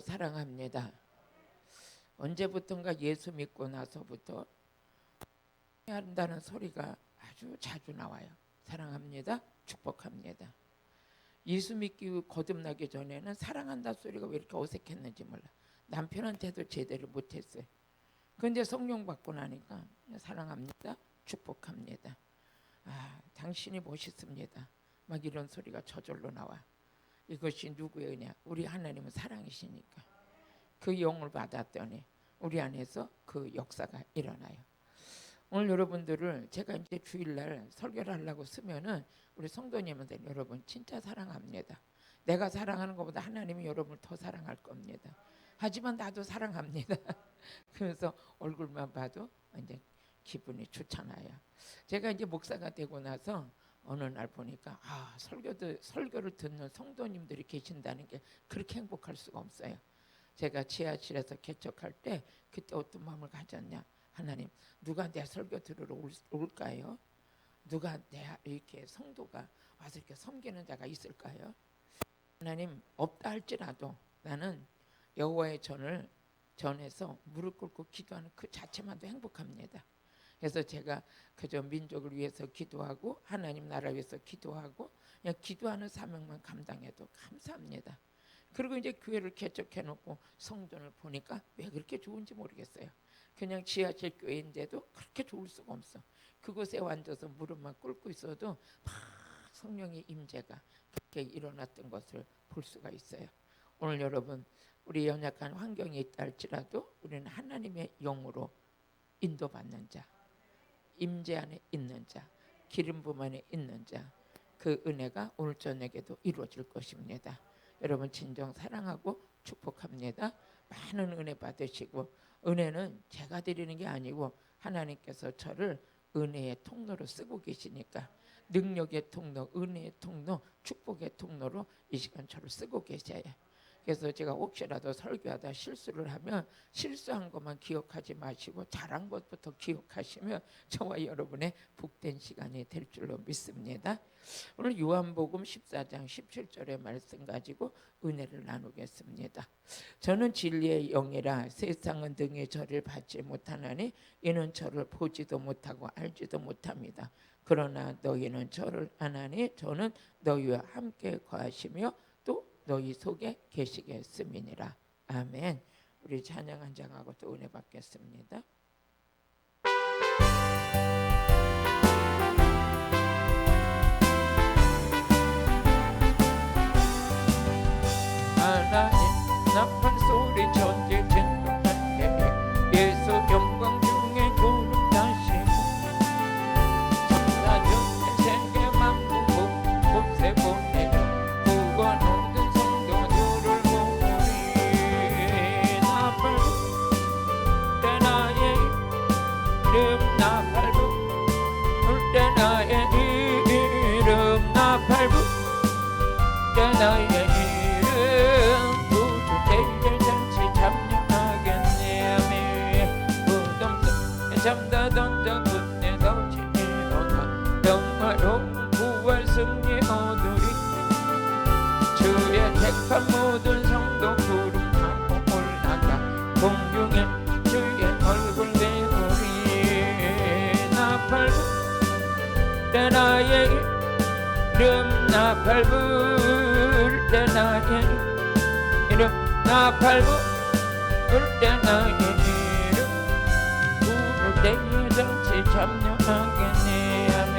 사랑합니다. 언제부턴가 예수 믿고 나서부터 한다는 소리가 아주 자주 나와요. 사랑합니다. 축복합니다. 예수 믿기 거듭나기 전에는 사랑한다 소리가 왜 이렇게 어색했는지 몰라. 남편한테도 제대로 못했어요. 그런데 성령 받고 나니까 사랑합니다. 축복합니다. 당신이 멋있습니다. 막 이런 소리가 저절로 나와. 이것이 누구의 은혜야? 우리 하나님은 사랑이시니까. 그 영을 받았더니 우리 안에서 그 역사가 일어나요. 오늘 여러분들을 제가 이제 주일날 설교를 하려고 쓰면은 우리 성도님들 여러분 진짜 사랑합니다. 내가 사랑하는 것보다 하나님이 여러분을 더 사랑할 겁니다. 하지만 나도 사랑합니다. 그래서 얼굴만 봐도 이제 기분이 좋잖아요. 제가 이제 목사가 되고 나서 어느 날 보니까 설교를 듣는 성도님들이 계신다는 게 그렇게 행복할 수가 없어요. 제가 지하실에서 개척할 때 그때 어떤 마음을 가졌냐. 하나님, 누가 내 설교 들으러 올까요? 누가 내 이렇게 성도가 와서 이렇게 섬기는 자가 있을까요? 하나님, 없다 할지라도 나는 여호와의 전에서 무릎 꿇고 기도하는 그 자체만도 행복합니다. 그래서 제가 그저 민족을 위해서 기도하고 하나님 나라 위해서 기도하고 그냥 기도하는 사명만 감당해도 감사합니다. 그리고 이제 교회를 개척해놓고 성전을 보니까 왜 그렇게 좋은지 모르겠어요. 그냥 지하실 교회인데도 그렇게 좋을 수가 없어. 그곳에 앉아서 무릎만 꿇고 있어도 막 성령의 임재가 그렇게 일어났던 것을 볼 수가 있어요. 오늘 여러분 우리 연약한 환경이 있다 할지라도 우리는 하나님의 영으로 인도받는 자, 임재 안에 있는 자, 기름 부음 안에 있는 자, 그 은혜가 오늘 저녁에도 이루어질 것입니다. 여러분 진정 사랑하고 축복합니다. 많은 은혜 받으시고, 은혜는 제가 드리는 게 아니고 하나님께서 저를 은혜의 통로로 쓰고 계시니까, 능력의 통로, 은혜의 통로, 축복의 통로로 이 시간 저를 쓰고 계셔요. 그래서 제가 혹시라도 설교하다 실수를 하면 실수한 것만 기억하지 마시고 잘한 것부터 기억하시면 저와 여러분의 복된 시간이 될 줄로 믿습니다. 오늘 요한복음 14장 17절의 말씀 가지고 은혜를 나누겠습니다. 저는 진리의 영이라 세상은 등에 저를 받지 못하나니 이는 저를 보지도 못하고 알지도 못합니다. 그러나 너희는 저를 아나니 저는 너희와 함께 거하시며 또 너희 속에 계시겠음이니라. 아멘. 우리 찬양 한 장하고 또 은혜 받겠습니다. 하나님 나팔 소리 전제 진동할 때 예수 영광 중에 구름 다시고 천사전 세계 만국 곳곳에 보내며 구원 얻은 성도들을 보리. 나팔 불 때 나의 이름, 나팔 불 때 나의 이름, 나팔 불 때 나의 이름, 부를 때에 잔치 참여하겠네. 아멘. 무덤 잠다 던져 굳게 던지 일어나 영화로운 부활 승리 얻으리. 주의 택한 모든 성도 구름 타고 올라가 공중에 주의 얼굴 배우리. 나팔 불 때 나의 이름, 나팔 불 때 나의 이름, 나팔 불 때 나의 이름, 부를 때에 잔치 참여하겠네. 아멘.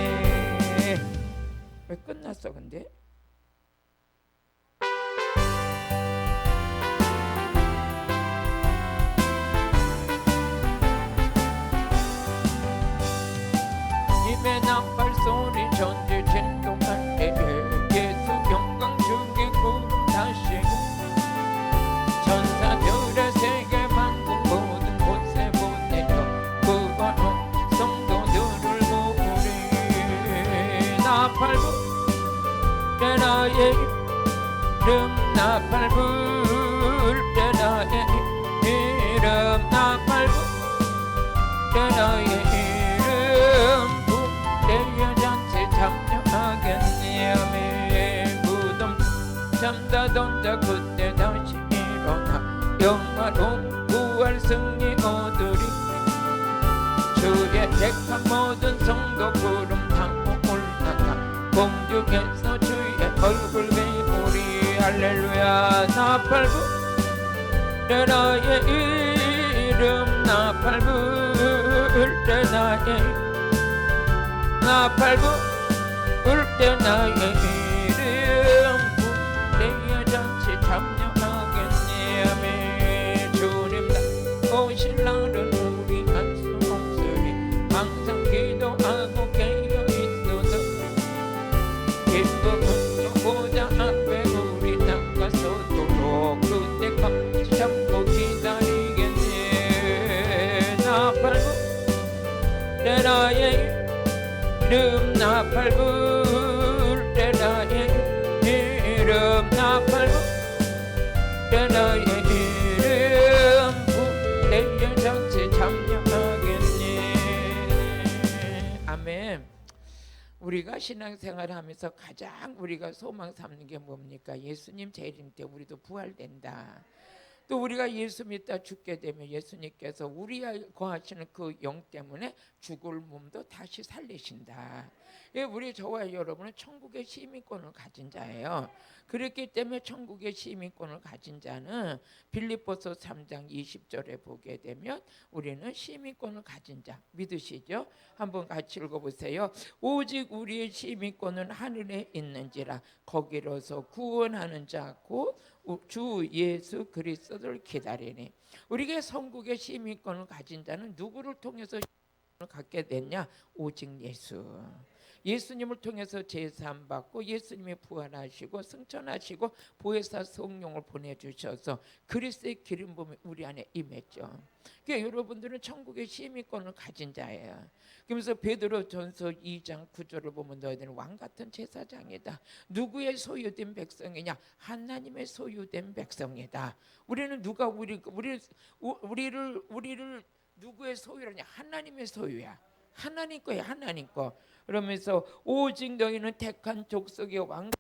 왜 끝났어 근데? 입에 나팔 소리 전제 진동할 때에 예수 영광 중에 구름 다시고 천사들의 세계 만국 모든 곳에 보내며 구원한 성도들을 모으리. 나팔 불 때 나의 이름, 나팔 불 때 나의 이름, 나팔 불 때 나의 이름, 때에 잔치 참여하겠네. 아멘. 무덤 잠다 던져 그때 다시 일어나 십자가로 부활 승리 얻으리. 주의 택한 모든 성도 구름 타고 올라가 공중에서 주의 얼굴 배우리. 할렐루야. 나팔부 때 나의 이름, 나팔부 때 나의 나팔부 때 나의 이름, 부대의 잔치 참여하겠니. 아멘. 주님 나 오실 날은 우리 알 수 없으리. 항상 기도하고 깨어 있어서 기쁨은 보좌 앞에 우리 나가서도록 그때까지 참고 기다리겠니. 나팔부 때 나의 이름, 나팔부 때 나의 이름, 나팔부 때 나의 이름, 부대의 잔치 참여하겠니. 아멘. 우리가 신앙생활을 하면서 가장 우리가 소망 삼는 게 뭡니까? 예수님 재림 때 우리도 부활된다. 또 우리가 예수 믿다 죽게 되면 예수님께서 우리와 거하시는 그 영 때문에 죽을 몸도 다시 살리신다. 우리 저와 여러분은 천국의 시민권을 가진 자예요. 그렇기 때문에 천국의 시민권을 가진 자는 빌립보서 3장 20절에 보게 되면 우리는 시민권을 가진 자 믿으시죠? 한번 같이 읽어보세요. 오직 우리의 시민권은 하늘에 있는지라 거기로서 구원하는 자 곧 주 예수 그리스도를 기다리니. 우리가 천국의 시민권을 가진 자는 누구를 통해서 시민권을 갖게 됐냐? 오직 예수. 예수님을 통해서 제사함 받고 예수님이 부활하시고 승천하시고 보혜사 성령을 보내주셔서 그리스도의 기름 부음이 우리 안에 임했죠. 그러니까 여러분들은 천국의 시민권을 가진 자예요. 그러면서 베드로전서 2장 9절을 보면 너희들은 왕같은 제사장이다. 누구의 소유된 백성이냐? 하나님의 소유된 백성이다. 우리는 누가 우리를 누구의 소유라냐? 하나님의 소유야. 하나님 거야. 하나님 거. 그러면서 오직 너희는 택한 족속의 왕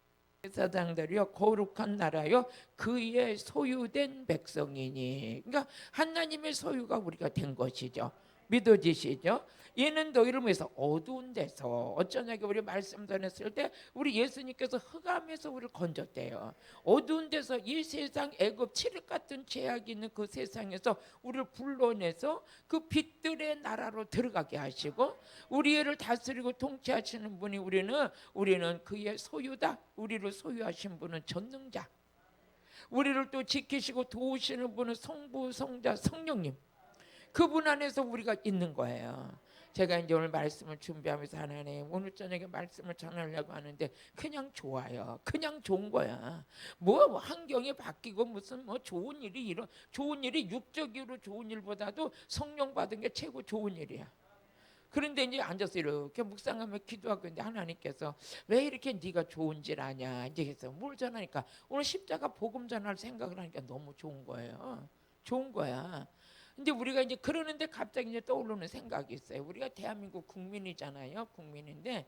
제사장들이여 거룩한 나라여 그의 소유된 백성이니. 그러니까 하나님의 소유가 우리가 된 것이죠. 믿어지시죠? 얘는 너희를 위해서 어두운 데서 어쩌냐고 우리 말씀 전했을 때 우리 예수님께서 흑암에서 우리를 건졌대요. 어두운 데서 이 세상 애굽 칠흑 같은 죄악이 있는 그 세상에서 우리를 불러내서 그 빛들의 나라로 들어가게 하시고 우리를 다스리고 통치하시는 분이 우리는 그의 소유다. 우리를 소유하신 분은 전능자. 우리를 또 지키시고 도우시는 분은 성부, 성자, 성령님. 그분 안에서 우리가 있는 거예요. 제가 이제 오늘 말씀을 준비하면서 하나님 오늘 저녁에 말씀을 전하려고 하는데 그냥 좋아요. 그냥 좋은 거야. 뭐 환경이 바뀌고 무슨 뭐 좋은 일이 육적으로 좋은 일보다도 성령 받은 게 최고 좋은 일이야. 그런데 이제 앉아서 이렇게 묵상하며 기도하고 있는데 하나님께서 왜 이렇게 네가 좋은 일 아냐 이제 해서 뭘 전하니까 오늘 십자가 복음 전할 생각을 하니까 너무 좋은 거예요. 좋은 거야. 근데 우리가 이제 그러는데 갑자기 이제 떠오르는 생각이 있어요. 우리가 대한민국 국민이잖아요. 국민인데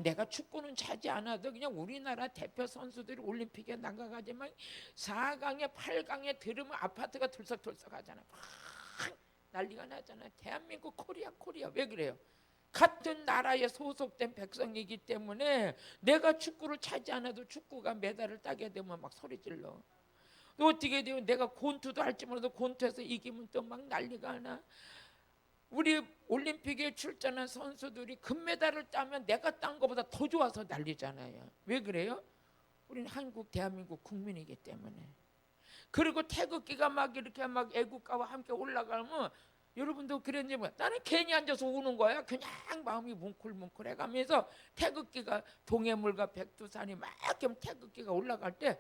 내가 축구는 차지 않아도 그냥 우리나라 대표 선수들이 올림픽에 나가가지만 4강에 8강에 들으면 아파트가 들썩들썩하잖아. 막 난리가 나잖아. 대한민국 코리아 왜 그래요? 같은 나라에 소속된 백성이기 때문에 내가 축구를 차지 않아도 축구가 메달을 따게 되면 막 소리 질러. 또 어떻게 되면 내가 권투도 할지 몰라도 권투에서 이기면 또 막 난리가 나. 우리 올림픽에 출전한 선수들이 금메달을 따면 내가 딴 것보다 더 좋아서 난리잖아요. 왜 그래요? 우리는 한국 대한민국 국민이기 때문에. 그리고 태극기가 막 이렇게 막 애국가와 함께 올라가면 여러분도 그랬는지 뭐야. 나는 괜히 앉아서 우는 거야. 그냥 마음이 뭉클뭉클해가면서 태극기가 동해물과 백두산이 막 태극기가 올라갈 때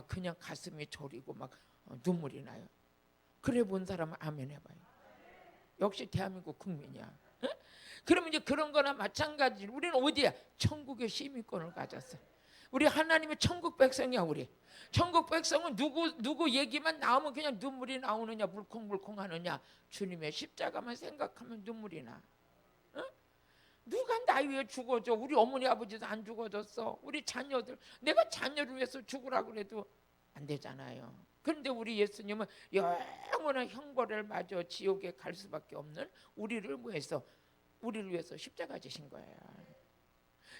그냥 가슴이 저리고 막 눈물이 나요. 그래 본 사람은 아멘 해봐요. 역시 대한민국 국민이야. 응? 그러면 이제 그런 거나 마찬가지로 우리는 어디야? 천국의 시민권을 가졌어. 우리 하나님의 천국 백성이야. 우리 천국 백성은 누구 얘기만 나오면 그냥 눈물이 나오느냐 물컹물컹 하느냐. 주님의 십자가만 생각하면 눈물이 나. 응? 누가 나 위해 죽어줘? 우리 어머니 아버지도 안 죽어줬어. 우리 자녀들 내가 자녀를 위해서 죽으라고 그래도 안 되잖아요. 그런데 우리 예수님은 영원한 형벌을 맞아 지옥에 갈 수밖에 없는 우리를 위해서 십자가 지신 거예요.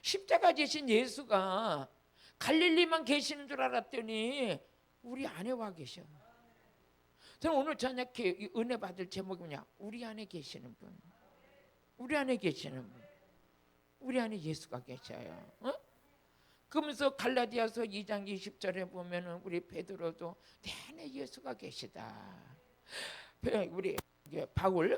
십자가 지신 예수가 갈릴리만 계시는 줄 알았더니 우리 안에 와 계셔. 저는 오늘 저녁에 은혜 받을 제목이 뭐냐? 우리 안에 계시는 분. 우리 안에 계시는 분. 우리 안에 예수가 계셔요. 그러면서 갈라디아서 2장 20절에 보면은 우리 베드로도 내 안에 예수가 계시다. 우리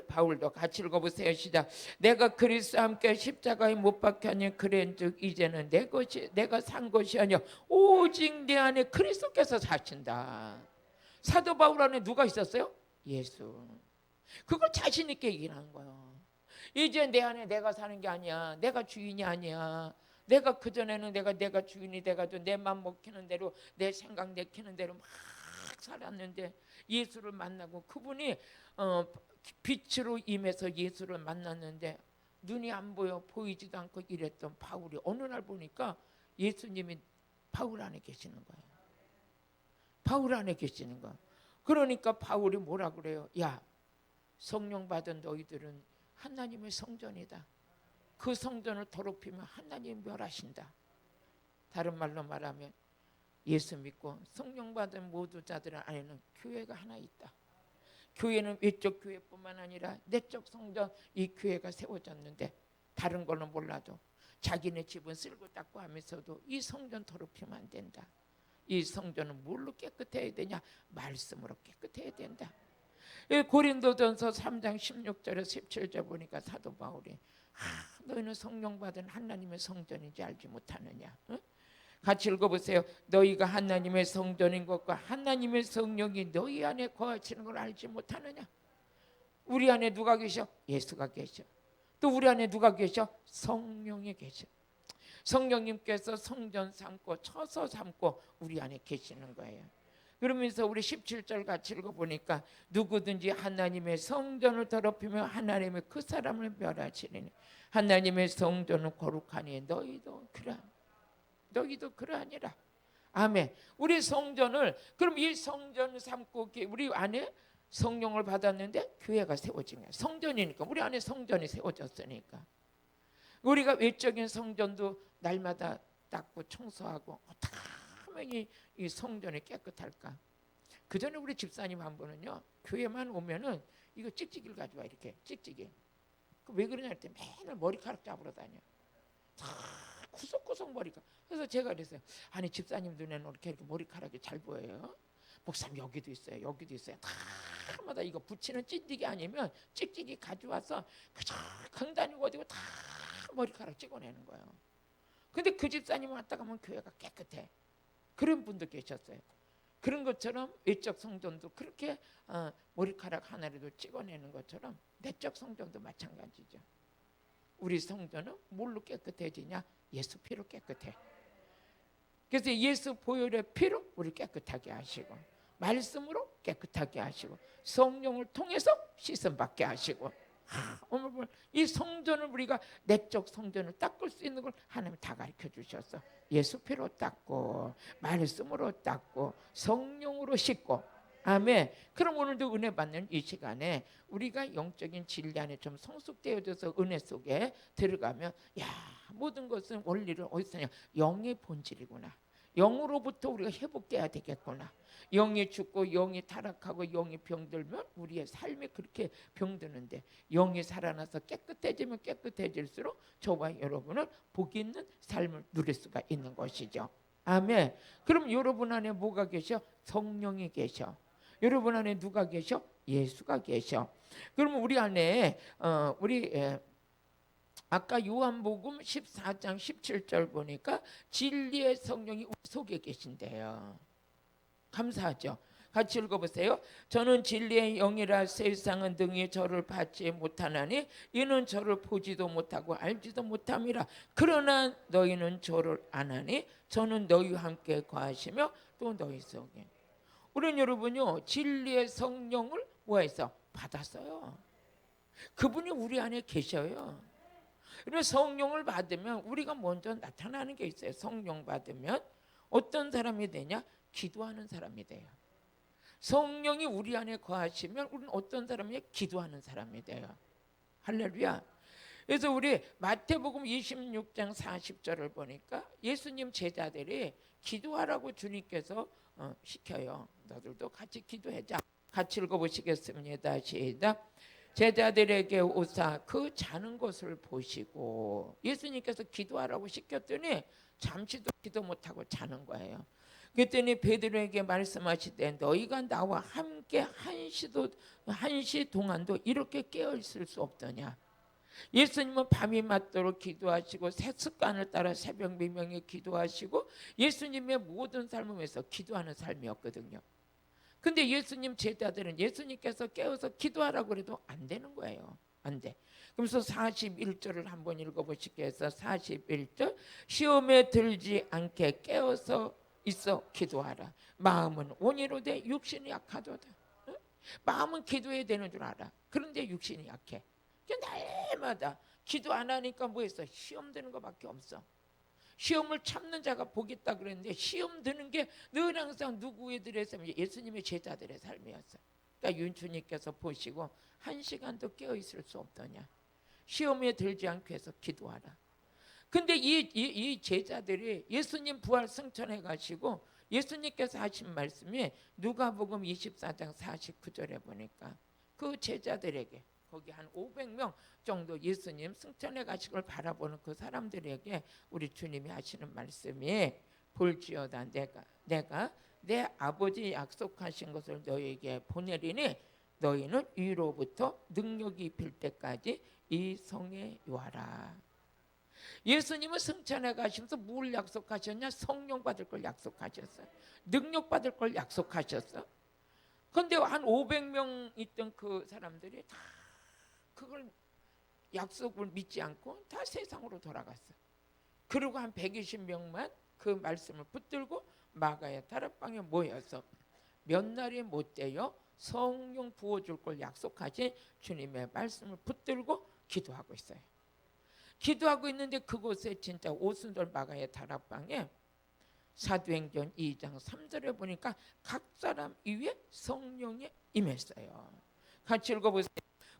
바울도 같이 읽어보세요. 시작. 내가 그리스도와 함께 십자가에 못 박혔니 그런즉 이제는 내가 산 것이 아니요 오직 내 안에 그리스도께서 사신다. 사도 바울 안에 누가 있었어요? 예수. 그걸 자신 있게 얘기하는 거예요. 이제 내 안에 내가 사는 게 아니야. 내가 주인이 아니야. 내가 그전에는 내가 주인이 돼가지고 내 맘 먹히는 대로 내 생각 내키는 대로 막 살았는데 예수를 만나고 그분이 빛으로 임해서 예수를 만났는데 눈이 안 보여 보이지도 않고 이랬던 바울이 어느 날 보니까 예수님이 바울 안에 계시는 거예요. 바울 안에 계시는 거예요. 그러니까 바울이 뭐라 그래요? 야, 성령 받은 너희들은 하나님의 성전이다. 그 성전을 더럽히면 하나님 멸하신다. 다른 말로 말하면 예수 믿고 성령 받은 모두 자들 안에는 교회가 하나 있다. 교회는 외적 교회뿐만 아니라 내적 성전 이 교회가 세워졌는데 다른 걸로 몰라도 자기네 집은 쓸고 닦고 하면서도 이 성전 더럽히면 안 된다. 이 성전은 뭘로 깨끗해야 되냐? 말씀으로 깨끗해야 된다. 고린도전서 3장 16절에서 17절 보니까 사도 바울이 너희는 성령 받은 하나님의 성전인지 알지 못하느냐? 응? 같이 읽어보세요. 너희가 하나님의 성전인 것과 하나님의 성령이 너희 안에 거하시는 걸 알지 못하느냐? 우리 안에 누가 계셔? 예수가 계셔. 또 우리 안에 누가 계셔? 성령이 계셔. 성령님께서 성전 삼고 처소 삼고 우리 안에 계시는 거예요. 그러면서 우리 17절 같이 읽어보니까 누구든지 하나님의 성전을 더럽히면 하나님의 그 사람을 멸하시리니 하나님의 성전은 거룩하니 너희도 그러하니라. 아멘. 우리 성전을 그럼 이 성전을 삼고 우리 안에 성령을 받았는데 교회가 세워진 거야. 성전이니까 우리 안에 성전이 세워졌으니까 우리가 외적인 성전도 날마다 닦고 청소하고 어떻게 하면 이 성전이 깨끗할까? 그 전에 우리 집사님 한 분은요 교회만 오면은 이거 찍찍이를 가져와 이렇게 찍찍이. 왜 그러냐 했더니 맨날 머리카락 잡으러 다녀. 다 구석구석 머리카락. 그래서 제가 그랬어요. 아니 집사님 눈에는 이렇게 머리카락이 잘 보여요? 목사님 여기도 있어요. 여기도 있어요. 다마다 이거 붙이는 찐득이 아니면 찍찍이 가져와서 그저 강다니고 어디고 다 머리카락 찍어내는 거예요. 근데 그 집사님 왔다 가면 교회가 깨끗해. 그런 분도 계셨어요. 그런 것처럼 외적 성전도 그렇게 머리카락 하나라도 찍어내는 것처럼 내적 성전도 마찬가지죠. 우리 성전은 뭘로 깨끗해지냐? 예수 피로 깨끗해. 그래서 예수 보혈의 피로 우리 깨끗하게 하시고 말씀으로 깨끗하게 하시고 성령을 통해서 씻음받게 하시고 오늘 이 성전을 우리가 내적 성전을 닦을 수 있는 걸 하나님 다 가르쳐 주셨어. 예수 피로 닦고 말씀으로 닦고 성령으로 씻고 아멘. 그럼 오늘도 은혜 받는 이 시간에 우리가 영적인 진리 안에 좀 성숙되어져서 은혜 속에 들어가면 야 모든 것은 원리를 어디서 냐 영의 본질이구나. 영으로부터 우리가 회복돼야 되겠구나. 영이 죽고 영이 타락하고 영이 병들면 우리의 삶이 그렇게 병드는데 영이 살아나서 깨끗해지면 깨끗해질수록 저와 여러분은 복 있는 삶을 누릴 수가 있는 것이죠. 아멘. 그럼 여러분 안에 뭐가 계셔? 성령이 계셔. 여러분 안에 누가 계셔? 예수가 계셔. 그러면 우리 안에 아까 요한복음 14장 17절 보니까 진리의 성령이 우리 속에 계신대요. 감사하죠. 같이 읽어보세요. 저는 진리의 영이라 세상은 등이 저를 받지 못하나니 이는 저를 보지도 못하고 알지도 못함이라. 그러나 너희는 저를 아나니 저는 너희와 함께 거하시며 또 너희 속에. 우리는 여러분요 진리의 성령을 뭐해서 받았어요. 그분이 우리 안에 계셔요. 그래서 성령을 받으면 우리가 먼저 나타나는 게 있어요. 성령 받으면 어떤 사람이 되냐? 기도하는 사람이 돼요. 성령이 우리 안에 거하시면 우리는 어떤 사람이에요? 기도하는 사람이 돼요. 할렐루야. 그래서 우리 마태복음 26장 40절을 보니까 예수님 제자들이 기도하라고 주님께서 시켜요. 너들도 같이 기도하자. 같이 읽어보시겠습니다. 시작. 제자들에게 오사 그 자는 것을 보시고, 예수님께서 기도하라고 시켰더니 잠시도 기도 못하고 자는 거예요. 그랬더니 베드로에게 말씀하시되 너희가 나와 함께 한시 동안도 이렇게 깨어 있을 수 없더냐. 예수님은 밤이 맞도록 기도하시고 새 습관을 따라 새벽 미명에 기도하시고 예수님의 모든 삶을 위해서 기도하는 삶이었거든요. 근데 예수님 제자들은 예수님께서 깨워서 기도하라고 해도 안 되는 거예요. 안 돼. 그래서 41절을 한번 읽어보시겠어요? 41절. 시험에 들지 않게 깨어서 있어 기도하라. 마음은 온이로되 육신이 약하도다. 응? 마음은 기도해야 되는 줄 알아. 그런데 육신이 약해. 날마다 기도 안 하니까 뭐 했어? 시험 드는 것밖에 없어. 시험을 참는 자가 복이 있다 그랬는데 시험 드는 게 늘 항상 누구의 들의 삶이 예수님의 제자들의 삶이었어요. 그러니까 윤주님께서 보시고 한 시간도 깨어 있을 수 없더냐. 시험에 들지 않게 해서 기도하라. 근데 이 제자들이 예수님 부활 승천해 가시고 예수님께서 하신 말씀이 누가복음 24장 49절에 보니까 그 제자들에게 거기 한 500명 정도 예수님 승천해 가시걸 바라보는 그 사람들에게 우리 주님이 하시는 말씀이 볼지어다 내가 내 아버지 약속하신 것을 너희에게 보내리니 너희는 위로부터 능력이 입힐 때까지 이 성에 요하라. 예수님은 승천해 가시면서 뭘 약속하셨냐? 성령 받을 걸 약속하셨어요. 능력 받을 걸 약속하셨어. 그런데 한 500명 있던 그 사람들이 다 그걸 약속을 믿지 않고 다 세상으로 돌아갔어. 그리고 한 120명만 그 말씀을 붙들고 마가의 다락방에 모여서 몇 날이 못 되어 성령 부어줄 걸 약속하신 주님의 말씀을 붙들고 기도하고 있어요. 기도하고 있는데 그곳에 진짜 오순절 마가의 다락방에 사도행전 2장 3절에 보니까 각 사람 위에 성령이 임했어요. 같이 읽어보세요.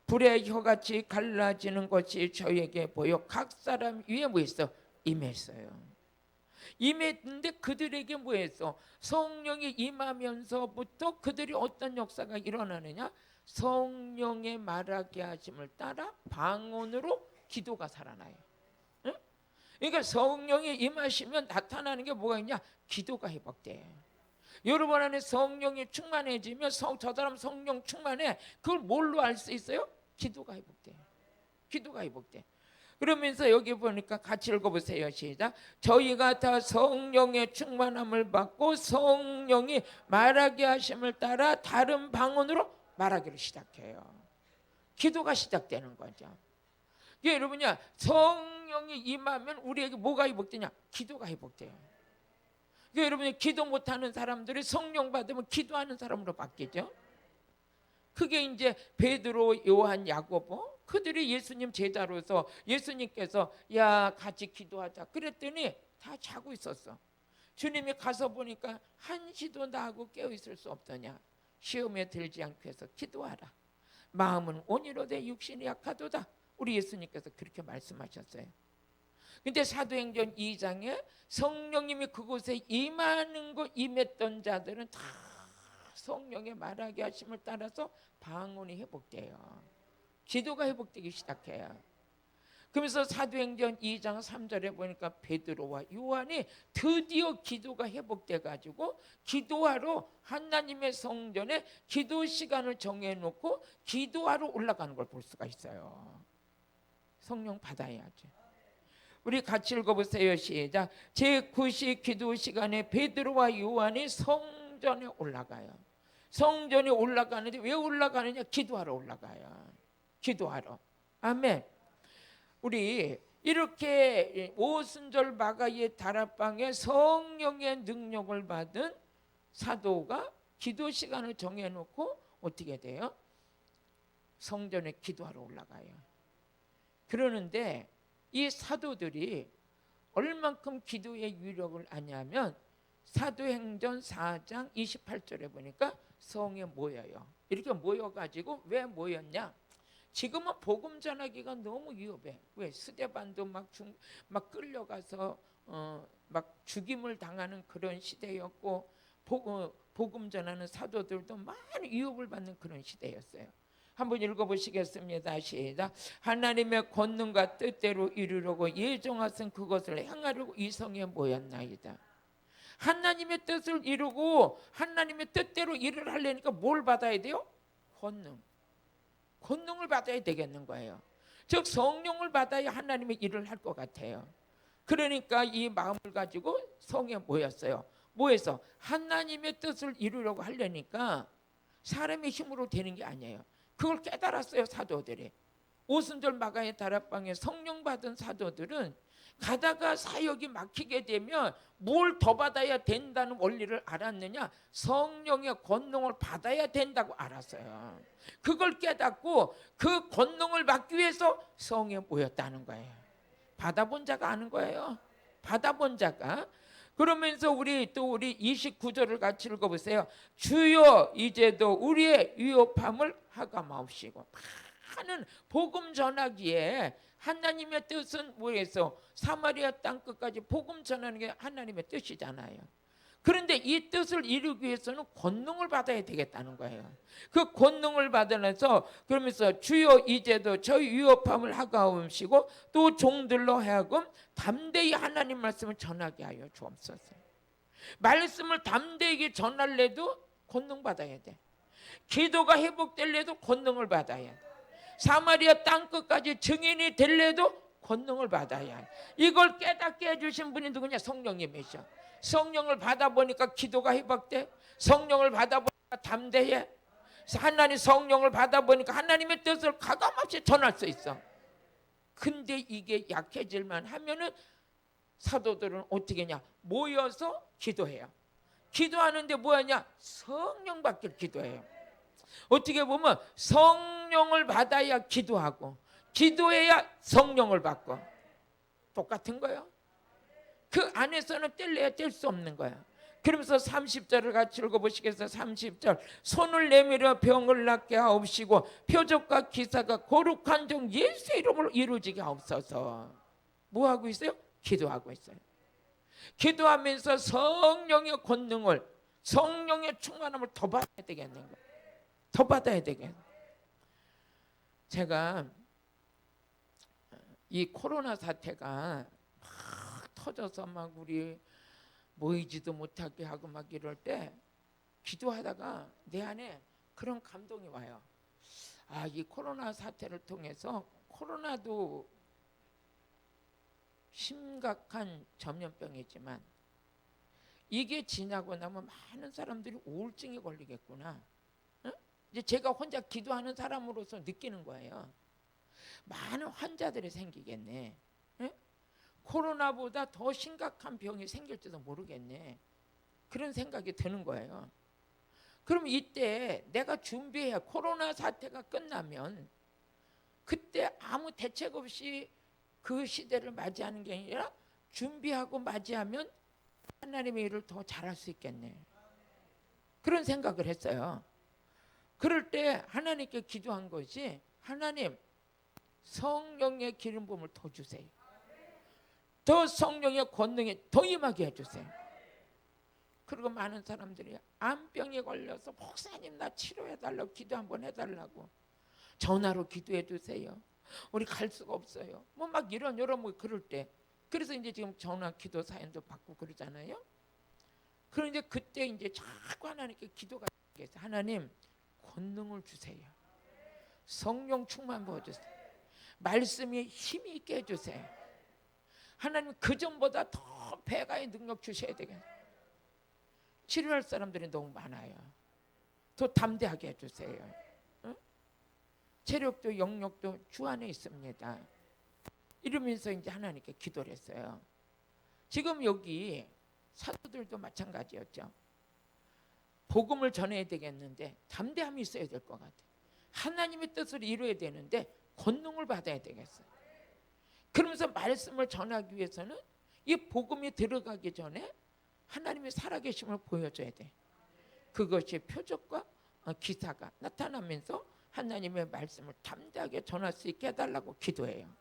불의 혀같이 갈라지는 것이 저에게 보여 각 사람 위에 뭐 있어? 임했어요. 임했는데 그들에게 뭐 했어? 성령이 임하면서부터 그들이 어떤 역사가 일어나느냐? 성령의 말하게 하심을 따라 방언으로 기도가 살아나요. 응? 그러니까 성령이 임하시면 나타나는 게 뭐가 있냐? 기도가 회복돼. 여러분 안에 성령이 충만해지면 저 사람 성령 충만해. 그걸 뭘로 알 수 있어요? 기도가 회복돼. 기도가 회복돼. 그러면서 여기 보니까 같이 읽어보세요. 시작. 저희가 다 성령의 충만함을 받고 성령이 말하게 하심을 따라 다른 방언으로 말하기를 시작해요. 기도가 시작되는 거죠. 여러분이야 성령이 임하면 우리에게 뭐가 회복되냐? 기도가 회복돼요. 여러분이 기도 못하는 사람들이 성령 받으면 기도하는 사람으로 바뀌죠. 그게 이제 베드로, 요한, 야고보 그들이 예수님 제자로서 예수님께서 야 같이 기도하자 그랬더니 다 자고 있었어. 주님이 가서 보니까 한시도 나하고 깨어 있을 수 없더냐. 시험에 들지 않게 해서 기도하라. 마음은 온이로되 육신이 약하도다. 우리 예수님께서 그렇게 말씀하셨어요. 근데 사도행전 2장에 성령님이 그곳에 임했던 자들은 다 성령의 말하게 하심을 따라서 방언이 회복돼요. 기도가 회복되기 시작해요. 그러면서 사도행전 2장 3절에 보니까 베드로와 요한이 드디어 기도가 회복돼 가지고 기도하러 하나님의 성전에 기도 시간을 정해놓고 기도하러 올라가는 걸 볼 수가 있어요. 성령 받아야죠. 우리 같이 읽어보세요. 시작. 제9시 기도 시간에 베드로와 요한이 성전에 올라가요. 성전에 올라가는데 왜 올라가느냐? 기도하러 올라가요. 기도하러. 아멘. 우리 이렇게 오순절 마가의 다락방에 성령의 능력을 받은 사도가 기도 시간을 정해놓고 어떻게 돼요? 성전에 기도하러 올라가요. 그러는데 이 사도들이 얼만큼 기도의 위력을 아냐면 사도행전 4장 28절에 보니까 성에 모여요. 이렇게 모여가지고 왜 모였냐? 지금은 복음 전하기가 너무 위험해. 왜? 스데반도 막 끌려가서 막 죽임을 당하는 그런 시대였고, 복음 전하는 사도들도 많은 위협을 받는 그런 시대였어요. 한번 읽어보시겠습니다. 시작. 하나님의 권능과 뜻대로 이루려고 예정하신 그것을 행하려고 이 성에 모였나이다. 하나님의 뜻을 이루고 하나님의 뜻대로 일을 하려니까 뭘 받아야 돼요? 권능을 받아야 되겠는 거예요. 즉 성령을 받아야 하나님의 일을 할 것 같아요. 그러니까 이 마음을 가지고 성에 모였어요. 모여서 하나님의 뜻을 이루려고 하려니까 사람의 힘으로 되는 게 아니에요. 그걸 깨달았어요, 사도들이. 오순절 마가의 다락방에 성령 받은 사도들은 가다가 사역이 막히게 되면 뭘 더 받아야 된다는 원리를 알았느냐? 성령의 권능을 받아야 된다고 알았어요. 그걸 깨닫고 그 권능을 받기 위해서 성에 모였다는 거예요. 받아본 자가 아는 거예요. 받아본 자가. 그러면서 우리 29절을 같이 읽어보세요. 주여 이제도 우리의 위협함을 하감하옵시고. 많은 복음 전하기에 하나님의 뜻은 뭐예요? 사마리아 땅 끝까지 복음 전하는 게 하나님의 뜻이잖아요. 그런데 이 뜻을 이루기 위해서는 권능을 받아야 되겠다는 거예요. 그 권능을 받으면서 그러면서 주여 이제도 저희 위협함을 하가옵시고 또 종들로 하여금 담대히 하나님 말씀을 전하게 하여 주옵소서. 말씀을 담대히 전할래도 권능 받아야 돼. 기도가 회복될래도 권능을 받아야 돼. 사마리아 땅 끝까지 증인이 될래도 권능을 받아야 해. 이걸 깨닫게 해주신 분이 누구냐? 성령님이셔. 성령을 받아보니까 기도가 회복돼. 성령을 받아보니까 담대해. 하나님 성령을 받아보니까 하나님의 뜻을 가감없이 전할 수 있어. 근데 이게 약해질만 하면은 사도들은 어떻게 하냐? 모여서 기도해요. 기도하는데 뭐하냐? 성령 받길 기도해요. 어떻게 보면 성령을 받아야 기도하고 기도해야 성령을 받고 똑같은 거예요. 그 안에서는 뗄래야 뗄 수 없는 거야. 그러면서 30절을 같이 읽어보시겠어요? 30절 손을 내밀어 병을 낫게 하옵시고 표적과 기사가 거룩한 종 예수 이름으로 이루어지게 하옵소서. 뭐하고 있어요? 기도하고 있어요. 기도하면서 성령의 권능을 성령의 충만함을 더 받아야 되겠는 거예요. 더 받아야 되겠네. 제가 이 코로나 사태가 막 터져서 막 우리 모이지도 못하게 하고 막 이럴 때 기도하다가 내 안에 그런 감동이 와요. 아, 이 코로나 사태를 통해서 코로나도 심각한 전염병이지만 이게 지나고 나면 많은 사람들이 우울증에 걸리겠구나. 이제 제가 혼자 기도하는 사람으로서 느끼는 거예요. 많은 환자들이 생기겠네. 에? 코로나보다 더 심각한 병이 생길지도 모르겠네. 그런 생각이 드는 거예요. 그럼 이때 내가 준비해야 코로나 사태가 끝나면 그때 아무 대책 없이 그 시대를 맞이하는 게 아니라 준비하고 맞이하면 하나님의 일을 더 잘할 수 있겠네. 그런 생각을 했어요. 그럴 때 하나님께 기도한 것이 하나님 성령의 기름 부음을 더 주세요. 더 성령의 권능이 더 임하게 해주세요. 그리고 많은 사람들이 암병에 걸려서 목사님 나 치료해달라고 기도 한번 해달라고 전화로 기도해 주세요. 우리 갈 수가 없어요. 뭐 막 이런 뭐 그럴 때 그래서 이제 지금 전화 기도 사연도 받고 그러잖아요. 그런데 그때 이제 자꾸 하나님께 기도가 있어요. 하나님 권능을 주세요. 성령 충만 부어주세요. 말씀이 힘이 있게 해주세요. 하나님 그전보다 더 배가의 능력 주셔야 되겠네요. 치료할 사람들이 너무 많아요. 더 담대하게 해주세요. 응? 체력도 영역도 주 안에 있습니다. 이러면서 이제 하나님께 기도를 했어요. 지금 여기 사도들도 마찬가지였죠. 복음을 전해야 되겠는데 담대함이 있어야 될 것 같아요. 하나님의 뜻을 이루어야 되는데 권능을 받아야 되겠어요. 그러면서 말씀을 전하기 위해서는 이 복음이 들어가기 전에 하나님의 살아계심을 보여줘야 돼. 그것이 표적과 기사가 나타나면서 하나님의 말씀을 담대하게 전할 수 있게 해달라고 기도해요.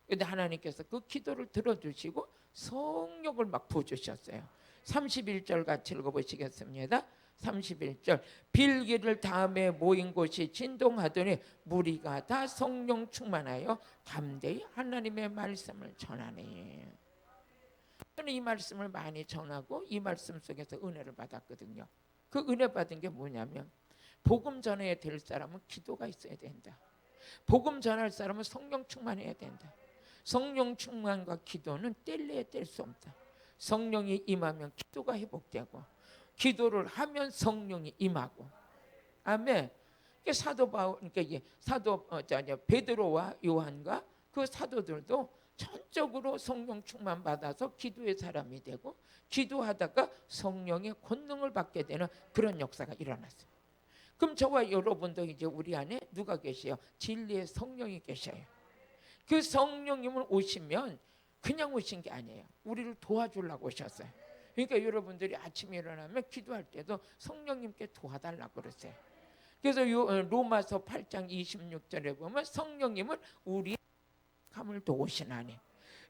그런데 하나님께서 그 기도를 들어주시고 성령을 막 부어주셨어요. 31절 같이 읽어보시겠습니다. 31절 빌기를 다음에 모인 곳이 진동하더니 무리가 다 성령 충만하여 담대히 하나님의 말씀을 전하니. 저는 이 말씀을 많이 전하고 이 말씀 속에서 은혜를 받았거든요. 그 은혜 받은 게 뭐냐면 복음 전해야 될 사람은 기도가 있어야 된다. 복음 전할 사람은 성령 충만해야 된다. 성령 충만과 기도는 뗄래야 뗄 수 없다. 성령이 임하면 기도가 회복되고 기도를 하면 성령이 임하고. 아멘. 사도 바울, 그러니까 사도 베드로와 요한과 그 사도들도 전적으로 성령 충만 받아서 기도의 사람이 되고 기도하다가 성령의 권능을 받게 되는 그런 역사가 일어났어요. 그럼 저와 여러분도 이제 우리 안에 누가 계세요? 진리의 성령이 계셔요. 그 성령님을 오시면 그냥 오신 게 아니에요. 우리를 도와주려고 오셨어요. 그러니까 여러분들이 아침에 일어나면 기도할 때도 성령님께 도와달라고 그러세요. 그래서 로마서 8장 26절에 보면 성령님은 우리의 연약함을 도우시나니,